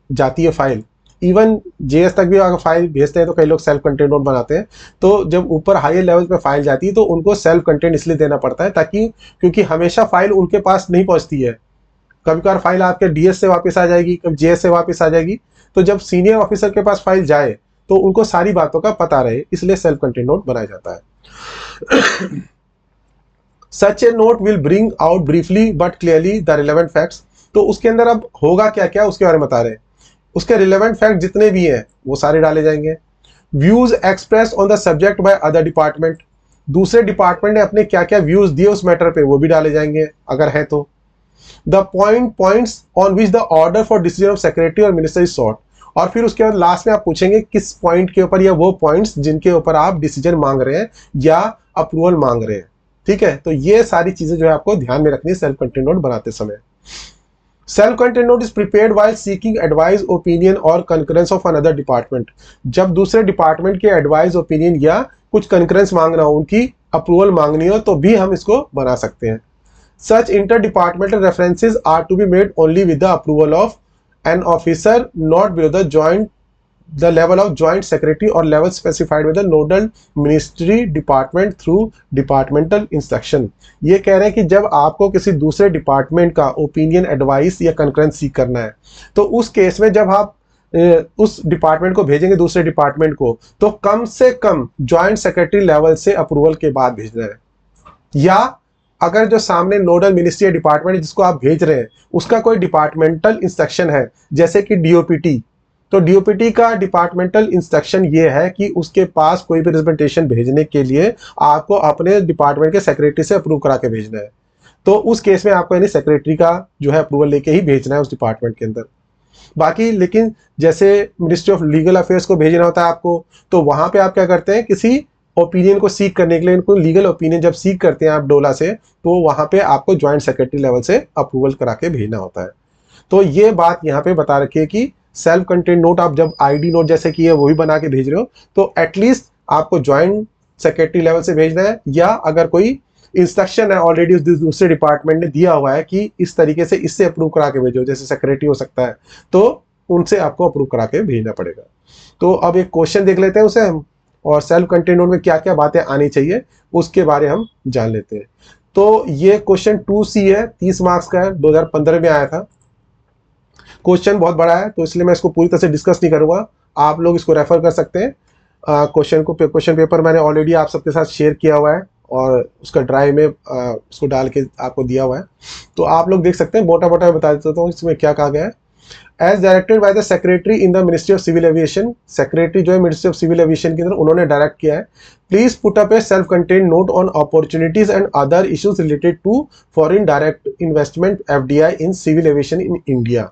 जाती है फाइल, इवन JS तक भी अगर फाइल भेजते हैं तो कई लोग सेल्फ कंटेंट नोट बनाते हैं, तो जब ऊपर हायर लेवल पे फाइल जाती है तो उनको सेल्फ कंटेंट इसलिए देना पड़ता है ताकि, क्योंकि हमेशा फाइल उनके पास नहीं पहुंचती है, कभी कभार फाइल आपके DS से वापस आ जाएगी, कभी JS से वापस आ जाएगी, तो जब सीनियर ऑफिसर के पास फाइल जाए तो उनको सारी बातों का पता रहे, इसलिए सेल्फ कंटेंट नोट बनाया जाता है। Such a note will bring out briefly but clearly the relevant facts. तो उसके अंदर अब होगा क्या क्या उसके बारे में बता रहे हैं। उसके रिलेवेंट फैक्ट जितने भी हैं वो सारे डाले जाएंगे। Views express on the subject by other department, दूसरे डिपार्टमेंट ने अपने क्या क्या व्यूज दिए उस मैटर पे वो भी डाले जाएंगे अगर है तो। The points on which the order for decision of secretary और मिनिस्टर इज सॉट, और फिर उसके बाद लास्ट में आप पूछेंगे किस पॉइंट के ऊपर या वो पॉइंट्स जिनके ऊपर आप डिसीजन मांग रहे हैं या अप्रूवल मांग रहे हैं। ठीक है, तो ये सारी चीजें जो है आपको ध्यान में रखनी है सेल्फ कंटेंट नोट बनाते समय। Self content note is prepared while seeking advice opinion और कंकरेंस ऑफ अनदर डिपार्टमेंट, जब दूसरे डिपार्टमेंट के एडवाइस ओपिनियन या कुछ कंकरेंस मांगना हो, उनकी अप्रूवल मांगनी हो, तो भी हम इसको बना सकते हैं। Such interdepartmental references are to be made only with the approval of an officer not below the level of joint secretary or level specified with the nodal ministry department through departmental instruction। ये कह रहे हैं कि जब आपको किसी दूसरे department का ओपिनियन, एडवाइस या कंकरेंस सीख करना है, तो उस केस में जब आप उस डिपार्टमेंट को भेजेंगे दूसरे डिपार्टमेंट को, तो कम से कम जॉइंट सेक्रेटरी लेवल से अप्रूवल के बाद भेजना है। या अगर जो सामने नोडल मिनिस्ट्री या डिपार्टमेंट जिसको आप भेज रहे हैं उसका कोई डिपार्टमेंटल इंस्ट्रक्शन है, जैसे कि डीओपीटी, तो डीओपीटी का डिपार्टमेंटल इंस्ट्रक्शन ये है कि उसके पास कोई भी रिप्रेजेंटेशन भेजने के लिए आपको अपने डिपार्टमेंट के सेक्रेटरी से अप्रूव करा के भेजना है। तो उस केस में आपको यानी सेक्रेटरी का जो है अप्रूवल लेके ही भेजना है उस डिपार्टमेंट के अंदर। बाकी लेकिन जैसे मिनिस्ट्री ऑफ लीगल अफेयर्स को भेजना होता है आपको, तो वहां पे आप क्या करते हैं, किसी ओपिनियन को सीख करने के लिए, इनको लीगल ओपिनियन जब सीख करते हैं आप डोला से, तो वहां पे आपको ज्वाइंट सेक्रेटरी लेवल से अप्रूवल करा के भेजना होता है। तो ये बात यहाँ पे बता रखी है कि सेल्फ कंटेंट नोट आप जब आईडी नोट जैसे कि वो भी बना के भेज रहे हो, तो एटलीस्ट आपको ज्वाइंट सेक्रेटरी लेवल से भेजना है, या अगर कोई इंस्ट्रक्शन है ऑलरेडी दूसरे डिपार्टमेंट ने दिया हुआ है कि इस तरीके से इससे अप्रूव करा के भेजो, जैसे सेक्रेटरी हो सकता है, तो उनसे आपको अप्रूव करा के भेजना पड़ेगा। तो अब एक क्वेश्चन देख लेते हैं उसे हम, और सेल्फ कंटेंट नोट में क्या क्या बातें आनी चाहिए उसके बारे हम जान लेते हैं। तो ये क्वेश्चन 2C है, 30 मार्क्स का है, 2015 में आया था। क्वेश्चन बहुत बड़ा है तो इसलिए मैं इसको पूरी तरह से डिस्कस नहीं करूंगा, आप लोग इसको रेफर कर सकते हैं। क्वेश्चन पेपर मैंने ऑलरेडी आप सबके साथ शेयर किया हुआ है और उसका ड्राइव में उसको डाल के आपको दिया हुआ है, तो आप लोग देख सकते हैं। मोटा मोटा मैं बता देता हूँ इसमें क्या कहा गया है। As directed by the secretary in the ministry of civil aviation, secretary जो है मिनिस्ट्री ऑफ सिविल एविएशन के अंदर उन्होंने डायरेक्ट किया है, please put up a self contained note on opportunities and other issues related to foreign direct investment FDI in civil aviation in India.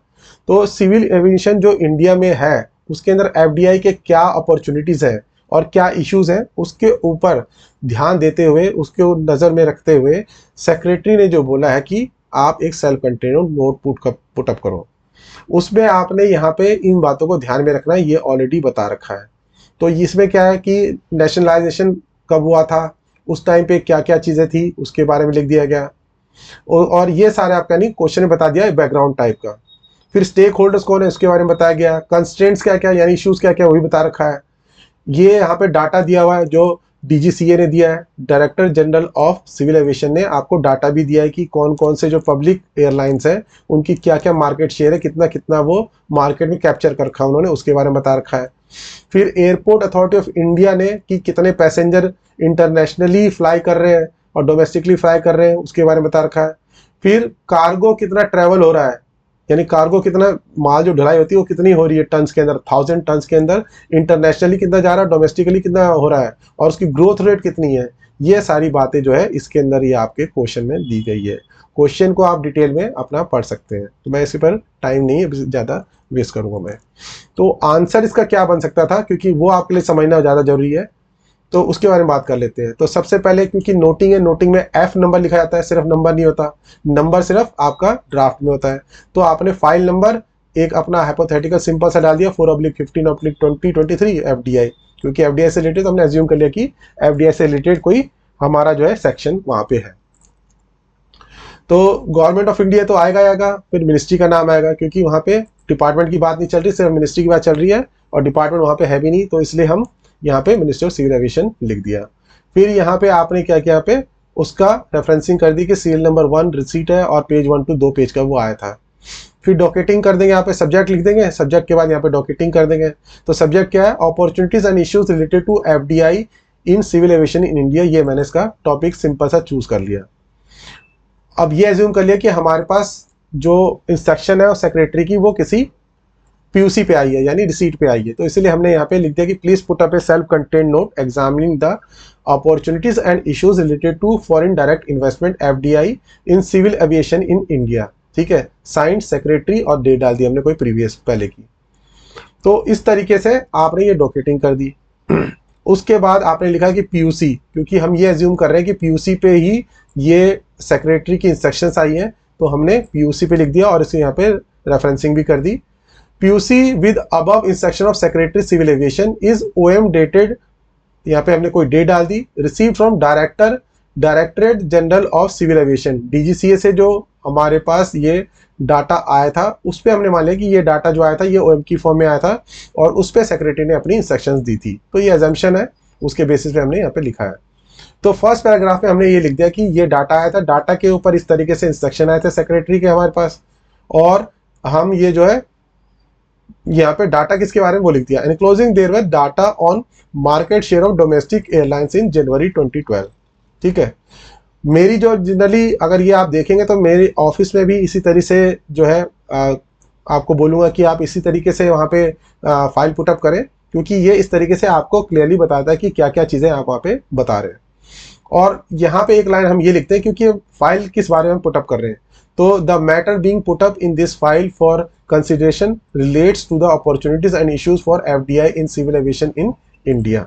तो civil aviation जो India में है उसके अंदर एफडीआई के क्या अपॉर्चुनिटीज है और क्या इश्यूज हैं, उसके ऊपर ध्यान देते हुए, उसको नजर में रखते हुए सेक्रेटरी ने जो बोला है कि आप एक सेल्फ कंटेन्ड नोट पुटअप करो, उसमें आपने यहाँ पे इन बातों को ध्यान में रखना है, ये ऑलरेडी बता रखा है। तो इसमें क्या है कि नेशनलाइजेशन कब हुआ था, उस टाइम पे क्या क्या चीज़ें थी उसके बारे में लिख दिया गया, और ये सारे आपका नहीं क्वेश्चन में बता दिया है बैकग्राउंड टाइप का। फिर स्टेक होल्डर्स कौन है उसके बारे में बताया गया, कंस्ट्रेंट्स क्या क्या यानी इश्यूज क्या क्या वही बता रखा है। ये यहाँ पे डाटा दिया हुआ है जो डीजीसीए ने दिया है, director general of civil aviation ने आपको डाटा भी दिया है कि कौन कौन से जो पब्लिक एयरलाइंस हैं उनकी क्या क्या मार्केट शेयर है, कितना कितना वो मार्केट में कैप्चर कर रखा है उन्होंने, उसके बारे में बता रखा है। फिर एयरपोर्ट अथॉरिटी ऑफ इंडिया ने कि कितने पैसेंजर इंटरनेशनली फ्लाई कर रहे हैं और डोमेस्टिकली फ्लाई कर रहे हैं, उसके बारे में बता रखा है। फिर कार्गो कितना ट्रेवल हो रहा है, यानी कार्गो कितना माल जो ढलाई होती है वो कितनी हो रही है टन्स के अंदर, 1000 टन्स के अंदर, इंटरनेशनली कितना जा रहा है, डोमेस्टिकली कितना हो रहा है, और उसकी ग्रोथ रेट कितनी है। ये सारी बातें जो है इसके अंदर ये आपके क्वेश्चन में दी गई है। क्वेश्चन को आप डिटेल में अपना पढ़ सकते हैं, तो मैं इसी पर टाइम नहीं है ज़्यादा वेस्ट करूंगा मैं। तो आंसर इसका क्या बन सकता था, क्योंकि वो आपके लिए समझना ज़्यादा जरूरी है, तो उसके बारे में बात कर लेते हैं। तो सबसे पहले क्योंकि नोटिंग है, नोटिंग में एफ नंबर लिखा जाता है, सिर्फ नंबर नहीं होता, नंबर सिर्फ आपका ड्राफ्ट में होता है। तो आपने फाइल नंबर एक अपना हाइपोथेटिकल सिंपल सा डाल दिया 4/15/2023 एफडीआई, क्योंकि एफडीआई से रिलेटेड हमने एज्यूम कर लिया कि एफडीआई से रिलेटेड कोई हमारा जो है सेक्शन वहां पे है। तो गवर्नमेंट ऑफ इंडिया तो आएगा, फिर मिनिस्ट्री का नाम आएगा, क्योंकि वहां पे डिपार्टमेंट की बात नहीं चल रही, सिर्फ मिनिस्ट्री की बात चल रही है और डिपार्टमेंट वहां पे है भी नहीं, तो इसलिए हम यहाँ पे मिनिस्ट्री ऑफ सिविल एविएशन लिख दिया। फिर यहाँ पे आपने क्या किया, पे उसका रेफरेंसिंग कर दी कि सीरियल नंबर 1 रिसीट है और पेज 1 to 2 पेज का वो आया था। फिर डॉकेटिंग कर देंगे, यहाँ पे सब्जेक्ट लिख देंगे, सब्जेक्ट के बाद यहाँ पे डॉकेटिंग कर देंगे। तो सब्जेक्ट क्या है, opportunities and issues related to FDI in civil aviation in India. ये मैंने इसका टॉपिक सिंपल सा चूज कर लिया। अब ये एज्यूम कर लिया कि हमारे पास जो इंस्ट्रक्शन है सेक्रेटरी की वो किसी पीयूसी पे आई है, यानी रिसीट पे आई है। तो इसलिए हमने यहाँ पे लिख दिया कि please put up a self content note examining the opportunities and issues related to foreign direct investment FDI in civil aviation in India. ठीक है, साइंड सेक्रेटरी और डेट डाल दी हमने कोई प्रीवियस पहले की। तो इस तरीके से आपने ये डॉकेटिंग कर दी। उसके बाद आपने लिखा कि पीयूसी, क्योंकि हम ये एज्यूम कर रहे हैं कि पीयूसी पे ही ये सेक्रेटरी की इंस्ट्रक्शंस आई हैं, तो हमने पीयूसी पे लिख दिया और इसे यहाँ पे रेफरेंसिंग भी कर दी। PUC with above instruction of secretary civil aviation is OM dated, यहाँ पे हमने कोई डेट डाल दी, receive from directorate general of civil aviation, DGCA से जो हमारे पास ये डाटा आया था उस पर हमने मान लिया कि ये डाटा जो आया था ये ओएम की फॉर्म में आया था और उस पर सेक्रेटरी ने अपनी इंस्ट्रक्शंस दी थी। तो ये एजम्पशन है, उसके बेसिस पे हमने यहाँ पे लिखा है। तो फर्स्ट पैराग्राफ में हमने ये लिख दिया कि ये डाटा आया था, डाटा के ऊपर इस तरीके से इंस्ट्रक्शन आए थे सेक्रेटरी के हमारे पास, और हम ये जो है यहाँ पे डाटा किसके बारे में वो लिख दिया। Enclosing therewith data on market share of domestic airlines in January 2012। ठीक है, मेरी जो जनरली अगर ये आप देखेंगे तो मेरे ऑफिस में भी इसी तरीके से जो है आपको बोलूँगा कि आप इसी तरीके से वहाँ पे फाइल पुटअप करें, क्योंकि ये इस तरीके से आपको क्लियरली बताता है कि क्या क्या चीज़ें आप वहाँ पे बता रहे हैं। और यहाँ पे एक लाइन हम ये लिखते हैं क्योंकि फाइल किस बारे में पुटअप कर रहे हैं। तो the matter being put up in this file for consideration relates to the opportunities and issues for FDI in civil aviation in India.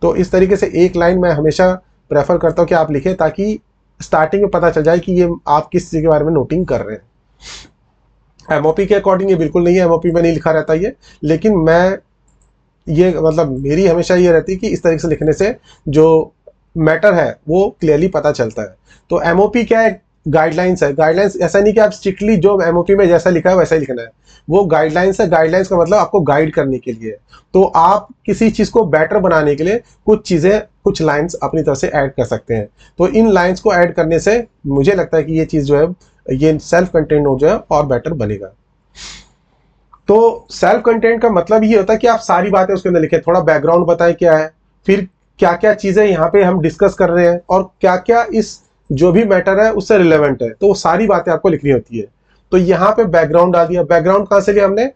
तो इस तरीके से एक लाइन मैं हमेशा प्रेफर करता हूँ कि आप लिखें, ताकि स्टार्टिंग में पता चल जाए कि ये आप किस चीज़ के बारे में नोटिंग कर रहे हैं। एमओपी के अकॉर्डिंग ये बिल्कुल नहीं है, एमओपी में नहीं लिखा रहता ये, लेकिन मैं ये मतलब मेरी हमेशा ये रहती है कि इस तरीके से लिखने से जो मैटर है वो क्लियरली पता चलता है। तो एमओपी क्या है, गाइडलाइंस है। गाइडलाइंस ऐसा नहीं कि आप स्ट्रिक्टली जो एमओपी में जैसा लिखा है वैसा ही लिखना है, वो गाइडलाइंस है। गाइडलाइंस का मतलब आपको गाइड करने के लिए। तो आप किसी चीज़ को बेटर बनाने के लिए कुछ चीज़ें, कुछ लाइंस अपनी तरफ से ऐड कर सकते हैं। तो इन लाइंस को ऐड करने से मुझे लगता है कि ये चीज़ जो है, ये सेल्फ कंटेंट नोट जो है और बेटर बनेगा। तो सेल्फ कंटेंट का मतलब ये होता है कि आप सारी बातें उसके अंदर लिखें, थोड़ा बैकग्राउंड बताएं क्या है, फिर क्या क्या चीज़ें यहाँ पे हम डिस्कस कर रहे हैं और क्या क्या इस जो भी मैटर है उससे रिलेवेंट है, तो वो सारी बातें आपको लिखनी होती है। तो यहाँ पे बैकग्राउंड डाल दिया। बैकग्राउंड कहाँ से लिया हमने,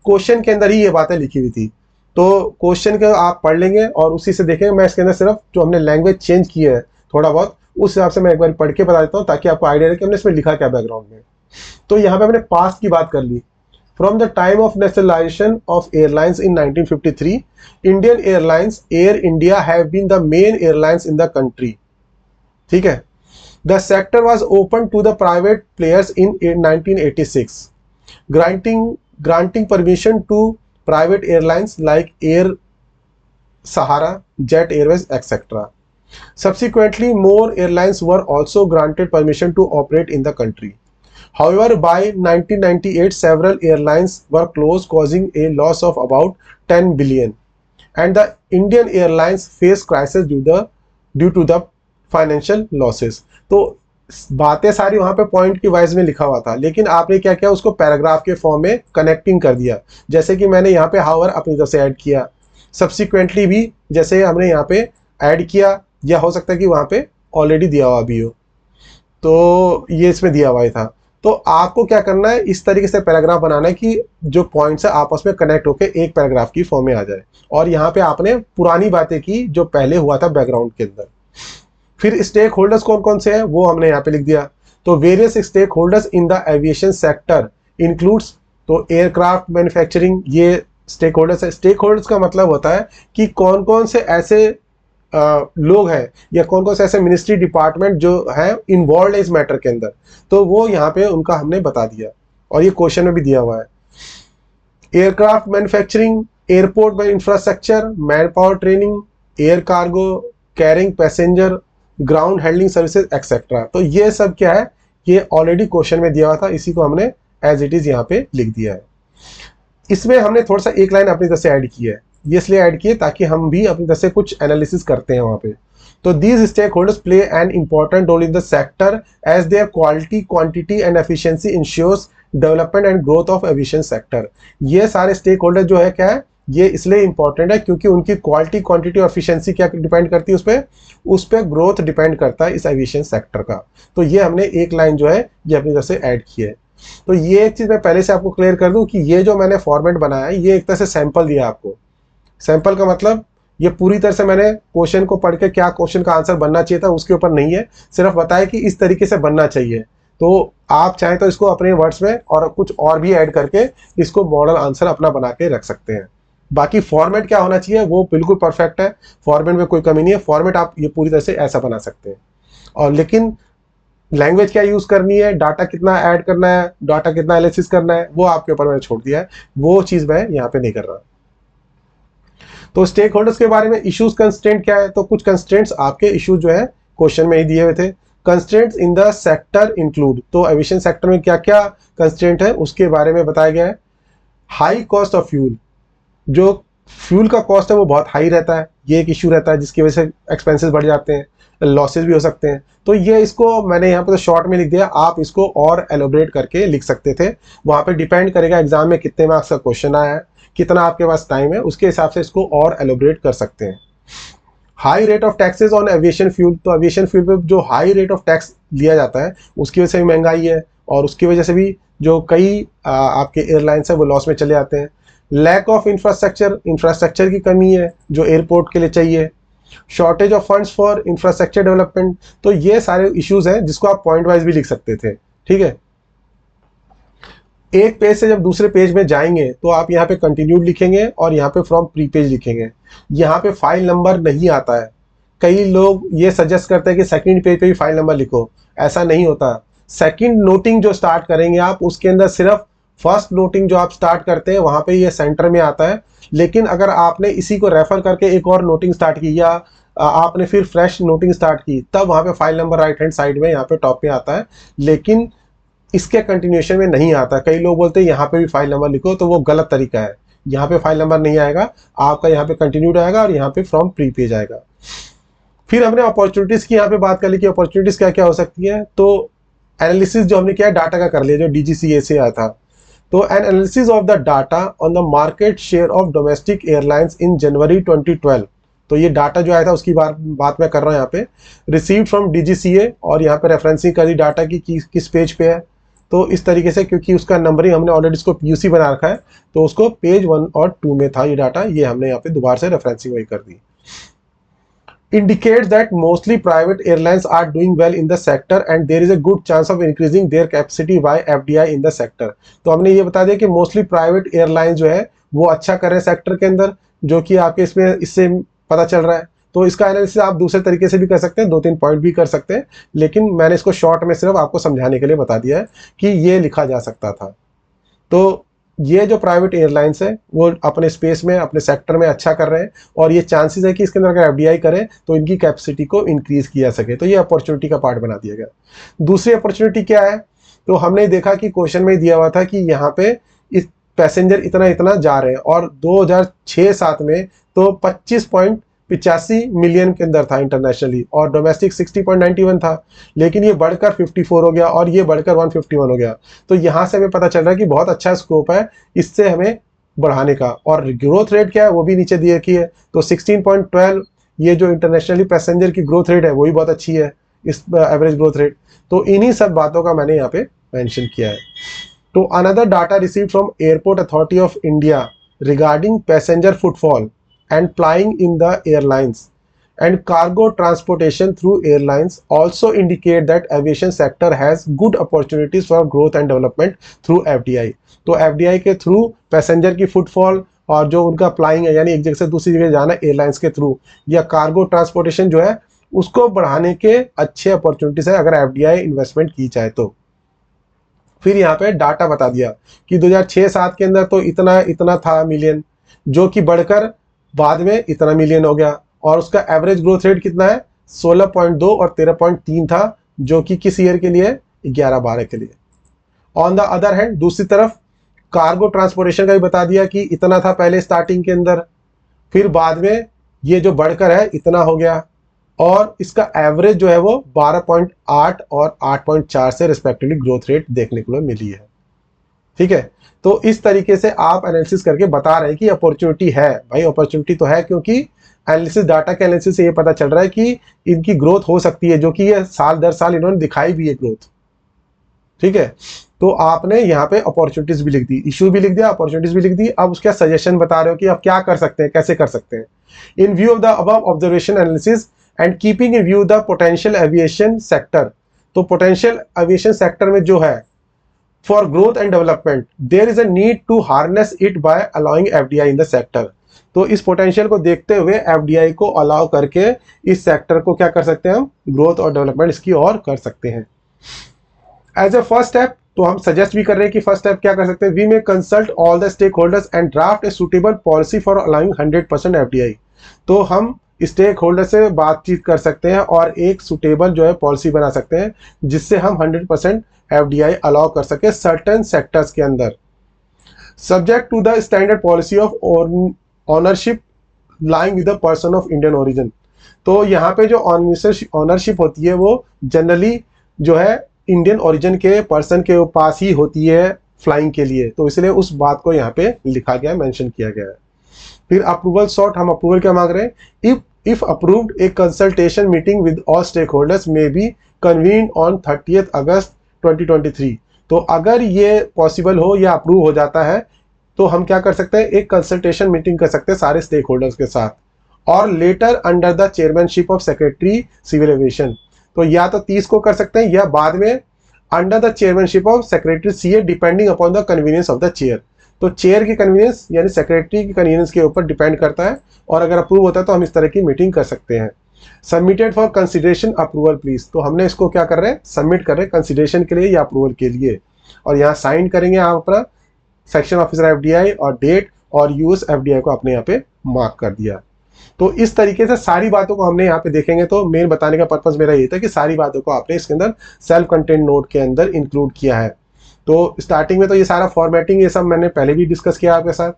क्वेश्चन के अंदर ही ये बातें लिखी हुई थी। तो क्वेश्चन के आप पढ़ लेंगे और उसी से देखेंगे। मैं इसके अंदर सिर्फ जो हमने लैंग्वेज चेंज की है थोड़ा बहुत, उस हिसाब से मैं एक बार पढ़ के बता देता हूँ ताकि आपको आइडिया रहे कि हमने इसमें लिखा क्या बैकग्राउंड में। तो यहाँ पे हमने पास्ट की बात कर ली। From the time of nationalization of airlines in 1953, Indian Airlines, Air India have been the main airlines in the country. ठीक है, the sector was opened to the private players in 1986, granting permission to private airlines like Air Sahara, Jet Airways, etc. Subsequently, more airlines were also granted permission to operate in the country. However, by 1998, several airlines were closed, causing a loss of about 10 billion. And the Indian Airlines faced crisis due to the financial losses. तो बातें सारी वहाँ पे point की wise में लिखा हुआ था, लेकिन आपने क्या किया, उसको पैराग्राफ के फॉर्म में कनेक्टिंग कर दिया। जैसे कि मैंने यहाँ पे हावर अपनी तरफ से ऐड किया, सब्सिक्वेंटली भी जैसे हमने यहाँ पे ऐड किया, या हो सकता है कि वहाँ पे ऑलरेडी दिया हुआ भी हो, तो ये इसमें दिया हुआ ही था। तो आपको क्या करना है, इस तरीके से पैराग्राफ बनाना है कि जो पॉइंट्स है आपस में कनेक्ट होकर एक पैराग्राफ की फॉर्म में आ जाए। और यहाँ पे आपने पुरानी बातें की जो पहले हुआ था बैकग्राउंड के अंदर। फिर स्टेक होल्डर्स कौन कौन से हैं वो हमने यहाँ पे लिख दिया। तो various stakeholders in the aviation sector includes, तो एयरक्राफ्ट मैन्युफैक्चरिंग ये स्टेक होल्डर्स है। स्टेक होल्डर्स का मतलब होता है कि कौन कौन से ऐसे लोग हैं या कौन कौन से ऐसे मिनिस्ट्री डिपार्टमेंट जो है इन्वॉल्व है इस मैटर के अंदर, तो वो यहाँ पे उनका हमने बता दिया और ये क्वेश्चन में भी दिया हुआ है। एयरक्राफ्ट मैन्युफैक्चरिंग, एयरपोर्ट में infrastructure, man power training, air cargo, carrying passenger, ground handling services etcetera. तो ये सब क्या है, ये ऑलरेडी क्वेश्चन में दिया हुआ था, इसी को हमने एज इट इज यहाँ पे लिख दिया है। इसमें हमने थोड़ा सा एक लाइन अपनी तरफ से ऐड की है, ये इसलिए ऐड किए ताकि हम भी अपनी तरफ से कुछ एनालिसिस करते हैं वहाँ पे। तो these stakeholders play an important role in the sector as their quality, quantity and efficiency ensures development and growth of aviation sector. ये सारे स्टेक होल्डर जो है क्या है, ये इसलिए इंपॉर्टेंट है क्योंकि उनकी क्वालिटी, क्वांटिटी और एफिशिएंसी क्या डिपेंड करती है, उस पर ग्रोथ डिपेंड करता है इस एविएशन सेक्टर का। तो ये हमने एक लाइन जो है ये अपनी तरफ से ऐड की है। तो ये एक चीज़ मैं पहले से आपको क्लियर कर दूं कि ये जो मैंने फॉर्मेट बनाया है ये एक तरह से सैंपल दिया आपको। सैंपल का मतलब ये पूरी तरह से मैंने क्वेश्चन को पढ़ के क्या क्वेश्चन का आंसर बनना चाहिए था उसके ऊपर नहीं है, सिर्फ बताया कि इस तरीके से बनना चाहिए। तो आप चाहें तो इसको अपने वर्ड्स में और कुछ और भी ऐड करके इसको मॉडल आंसर अपना बना के रख सकते हैं। बाकी फॉर्मेट क्या होना चाहिए वो बिल्कुल परफेक्ट है, फॉर्मेट में कोई कमी नहीं है। फॉर्मेट आप ये पूरी तरह से ऐसा बना सकते हैं, और लेकिन लैंग्वेज क्या यूज करनी है, डाटा कितना ऐड करना है, डाटा कितना एनालिसिस करना है, वो आपके ऊपर मैंने छोड़ दिया है, वो चीज मैं यहाँ पे नहीं कर रहा। तो स्टेक होल्डर्स के बारे में इश्यूज, कंस्ट्रेंट क्या है, तो कुछ कंस्ट्रेंट्स आपके इश्यूज जो है क्वेश्चन में ही दिए हुए थे। Constraints in the sector include, तो एविएशन सेक्टर में क्या क्या कंस्ट्रेंट है उसके बारे में बताया गया है। हाई कॉस्ट ऑफ फ्यूल, जो फ्यूल का कॉस्ट है वो बहुत हाई रहता है, ये एक इशू रहता है जिसकी वजह से एक्सपेंसेस बढ़ जाते हैं, लॉसेस भी हो सकते हैं। तो ये इसको मैंने यहाँ पे तो शॉर्ट में लिख दिया, आप इसको और एलोबरेट करके लिख सकते थे। वहाँ पे डिपेंड करेगा एग्जाम में कितने मार्क्स का क्वेश्चन आया है, कितना आपके पास टाइम है, उसके हिसाब से इसको और एलोबरेट कर सकते हैं। High rate of taxes on aviation fuel, तो एविएशन फ्यूल पे जो हाई रेट ऑफ टैक्स लिया जाता है उसकी वजह से भी महंगाई है, और उसकी वजह से भी जो कई आपके एयरलाइंस है वो लॉस में चले जाते हैं। लैक ऑफ इंफ्रास्ट्रक्चर, इंफ्रास्ट्रक्चर की कमी है जो एयरपोर्ट के लिए चाहिए। Shortage of funds for infrastructure development, तो ये सारे इश्यूज हैं जिसको आप पॉइंट वाइज भी लिख सकते थे। ठीक है, एक पेज से जब दूसरे पेज में जाएंगे तो आप यहाँ पे कंटिन्यूड लिखेंगे और यहाँ पे फ्रॉम प्री पेज लिखेंगे। यहाँ पे फाइल नंबर नहीं आता है, कई लोग ये सजेस्ट करते हैं कि सेकंड पेज पे भी फाइल नंबर लिखो, ऐसा नहीं होता। सेकंड नोटिंग जो स्टार्ट करेंगे आप उसके अंदर सिर्फ फर्स्ट नोटिंग जो आप स्टार्ट करते हैं वहां पे ये सेंटर में आता है, लेकिन अगर आपने इसी को रेफर करके एक और नोटिंग स्टार्ट की या आपने फिर फ्रेश नोटिंग स्टार्ट की तब वहां पे file number right hand side में यहाँ पे टॉप पे आता है, लेकिन इसके कंटिन्यूएशन में नहीं आता। कई लोग बोलते हैं यहाँ पे भी फाइल नंबर लिखो, तो वो गलत तरीका है। यहाँ पे फाइल नंबर नहीं आएगा आपका, यहाँ पे कंटिन्यूड आएगा और यहाँ पे फ्रॉम प्री पेज आएगा। फिर हमने अपॉर्चुनिटीज की यहाँ पे बात कर ली कि अपॉर्चुनिटीज क्या क्या हो सकती है। तो एनालिसिस जो हमने किया डाटा का कर लिया जो डीजीसीए से आया था। तो an analysis of the data on the market share of domestic airlines in January 2012, तो ये डाटा जो आया था उसकी बात मैं कर रहा हूँ यहाँ पे। रिसीव्ड फ्रॉम डीजीसीए, और यहाँ पे रेफरेंसिंग करी डाटा की किस पेज पे है, तो इस तरीके से क्योंकि उसका नंबरिंग हमने ऑलरेडी इसको पीयूसी बना रखा है तो उसको पेज 1 और 2 में था ये डाटा, ये हमने यहाँ पे दोबारा से रेफरेंसिंग वही कर दी। Indicates that mostly private airlines are doing well in the sector and there is a good chance of increasing their capacity by FDI in the sector। तो हमने ये बता दिया कि मोस्टली प्राइवेट एयरलाइन जो है वो अच्छा कर रहे हैं सेक्टर के अंदर, जो कि आपके इससे पता चल रहा है। तो इसका एनालिसिस आप दूसरे तरीके से भी कर सकते हैं, 2-3 पॉइंट भी कर सकते हैं, लेकिन मैंने इसको शॉर्ट में सिर्फ आपको समझाने के लिए बता दिया है कि ये लिखा जा सकता था। तो ये जो प्राइवेट एयरलाइंस है वो अपने स्पेस में अपने सेक्टर में अच्छा कर रहे हैं, और ये चांसेस है कि इसके अंदर अगर एफडीआई करें तो इनकी कैपेसिटी को इंक्रीज किया जा सके। तो ये अपॉर्चुनिटी का पार्ट बना दिया गया। दूसरी अपॉर्चुनिटी क्या है, तो हमने देखा कि क्वेश्चन में दिया हुआ था कि यहाँ पे इस पैसेंजर इतना इतना जा रहे हैं, और 2006-07 में तो 25.85 मिलियन के अंदर था इंटरनेशनली, और डोमेस्टिक 60.91 था, लेकिन ये बढ़कर 54 हो गया और ये बढ़कर 151 हो गया। तो यहाँ से हमें पता चल रहा है कि बहुत अच्छा स्कोप है इससे हमें बढ़ाने का। और ग्रोथ रेट क्या है वो भी नीचे दिए की है, तो 16.12 ये जो इंटरनेशनली पैसेंजर की ग्रोथ रेट है वो भी बहुत अच्छी है, इस एवरेज ग्रोथ रेट। तो इन्हीं सब बातों का मैंने यहाँ पे मेंशन किया है। तो another data received from airport authority of India regarding passenger footfall and flying in the airlines and cargo transportation through airlines also indicate that aviation sector has good opportunities for growth and development through FDI। तो FDI के through passenger की footfall और जो उनका flying है यानी एक जगह से दूसरी जगह जाना एयरलाइंस के थ्रू या कार्गो ट्रांसपोर्टेशन जो है उसको बढ़ाने के अच्छे अपॉर्चुनिटीज है अगर FDI इन्वेस्टमेंट की जाए तो। फिर यहाँ पे डाटा बता दिया कि 2006-07 के अंदर तो इतना इतना था मिलियन, जो कि बढ़कर बाद में इतना मिलियन हो गया, और उसका एवरेज ग्रोथ रेट कितना है 16.2 और 13.3 था, जो कि किस ईयर के लिए 11-12 के लिए। ऑन द अदर हैंड दूसरी तरफ कार्गो ट्रांसपोर्टेशन का भी बता दिया कि इतना था पहले स्टार्टिंग के अंदर, फिर बाद में ये जो बढ़कर है इतना हो गया, और इसका एवरेज जो है वो 12.8 और 8.4 से रिस्पेक्टिवली ग्रोथ रेट देखने को मिली है। ठीक है, तो इस तरीके से आप एनालिसिस करके बता रहे हैं कि अपॉर्चुनिटी है। भाई अपॉर्चुनिटी तो है, क्योंकि एनालिसिस, डाटा के एनालिसिस से ये पता चल रहा है कि इनकी ग्रोथ हो सकती है, जो कि ये साल दर साल इन्होंने दिखाई भी है ग्रोथ। ठीक है, तो आपने यहाँ पे अपॉर्चुनिटीज भी लिख दी, इशू भी लिख दिया, अपॉर्चुनिटीज भी लिख दी। अब उसका सजेशन बता रहे हो कि आप क्या कर सकते हैं, कैसे कर सकते हैं। In view of the above observation analysis and keeping in view the potential aviation sector, तो पोटेंशियल एविएशन सेक्टर में जो है for growth and development there is a need to harness it by allowing FDI in the sector. तो इस potential को देखते हुए FDI को अलाउ करके इस सेक्टर को क्या कर सकते हैं हम, ग्रोथ और डेवलपमेंट इसकी और कर सकते हैं। एज ए फर्स्ट स्टेप, तो हम सजेस्ट भी कर रहे हैं कि फर्स्ट स्टेप क्या कर सकते हैं, we may consult all the stakeholders and draft a suitable policy for allowing 100% FDI. तो हम स्टेक होल्डर से बातचीत कर सकते हैं और एक सुटेबल जो है पॉलिसी बना सकते हैं जिससे हम 100% एफडीआई अलाउ कर सके सर्टेन सेक्टर्स के अंदर, subject to the standard policy of ownership lying with the person of Indian origin. तो यहाँ पे जो ऑनरशिप होती है वो जनरली जो है इंडियन ओरिजिन के पर्सन के पास ही होती है फ्लाइंग के लिए, तो इसलिए उस बात को यहाँ पे लिखा गया है, मेंशन किया गया है। फिर अप्रूवल सॉट, हम अप्रूवल क्या मांग रहे हैं, if approved a consultation meeting with all stakeholders may be convened on 30 August 2023। तो अगर ये पॉसिबल हो या अप्रूव हो जाता है तो हम क्या कर सकते हैं, एक कंसल्टेशन मीटिंग कर सकते हैं सारे स्टेक होल्डर्स के साथ, और letter under the chairmanship of secretary civil aviation. तो या तो 30 को कर सकते हैं या बाद में under the chairmanship of secretary CA depending upon the convenience of the chair. तो चेयर की कन्वीनियंस यानी सेक्रेटरी की कन्वीनियंस के ऊपर डिपेंड करता है, और अगर अप्रूव होता है तो हम इस तरह की मीटिंग कर सकते हैं। Submitted for consideration approval please, तो हमने इसको क्या कर रहे हैं, सबमिट कर रहे हैं कंसिडरेशन के लिए या अप्रूवल के लिए, और यहाँ साइन करेंगे आप अपना सेक्शन ऑफिसर एफडीआई और डेट और यूएस एफडीआई को आपने यहाँ पे मार्क कर दिया। तो इस तरीके से सारी बातों को हमने यहाँ पे देखेंगे। तो मेन बताने का पर्पस मेरा ये था कि सारी बातों को आपने इसके अंदर सेल्फ कंटेंट नोट के अंदर इंक्लूड किया है। तो स्टार्टिंग में तो ये सारा फॉर्मेटिंग ये सब मैंने पहले भी डिस्कस किया आपके साथ।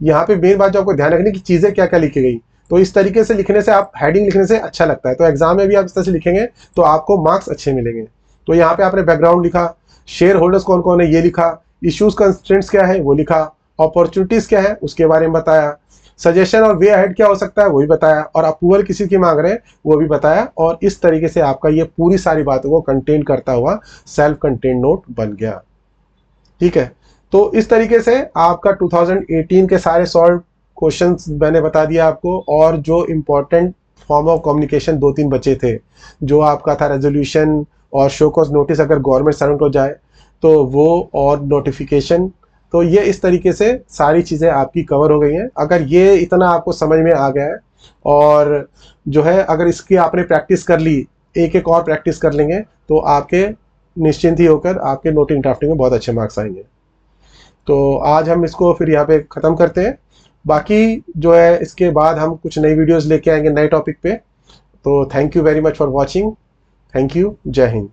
यहाँ पे मेन बात जो आपको ध्यान रखने की चीजें क्या क्या लिखी गई, तो इस तरीके से लिखने से आप हेडिंग लिखने से अच्छा लगता है, तो एग्जाम में भी आप इस तरह से लिखेंगे तो आपको मार्क्स अच्छे मिलेंगे। तो यहाँ पे आपने बैकग्राउंड लिखा, शेयर होल्डर्स कौन कौन है ये लिखा, इश्यूज कंस्ट्रेंट्स क्या है वो लिखा, अपॉर्चुनिटीज क्या है उसके बारे में बताया, सजेशन और वे अहेड क्या हो सकता है वो भी बताया, और अप्रूवल किसी की मांग रहे हैं वो भी बताया। और इस तरीके से आपका ये पूरी सारी बातों को कंटेन करता हुआ सेल्फ कंटेन नोट बन गया। ठीक है, तो इस तरीके से आपका 2018 के सारे सॉल्व क्वेश्चंस मैंने बता दिया आपको, और जो इम्पोर्टेंट फॉर्म ऑफ कम्युनिकेशन 2-3 बचे थे, जो आपका था रेजोल्यूशन और शो कॉज नोटिस अगर गवर्नमेंट सर्वेंट हो जाए तो वो, और नोटिफिकेशन, तो ये इस तरीके से सारी चीज़ें आपकी कवर हो गई हैं। अगर ये इतना आपको समझ में आ गया है, और जो है अगर इसकी आपने प्रैक्टिस कर ली, एक एक और प्रैक्टिस कर लेंगे तो आपके निश्चिंत ही होकर आपके नोटिंग ड्राफ्टिंग में बहुत अच्छे मार्क्स आएंगे। तो आज हम इसको फिर यहाँ पे ख़त्म करते हैं। बाकी जो है इसके बाद हम कुछ नई वीडियोस लेके आएंगे नए टॉपिक पे। तो thank you very much for watching. Thank you. जय हिंद।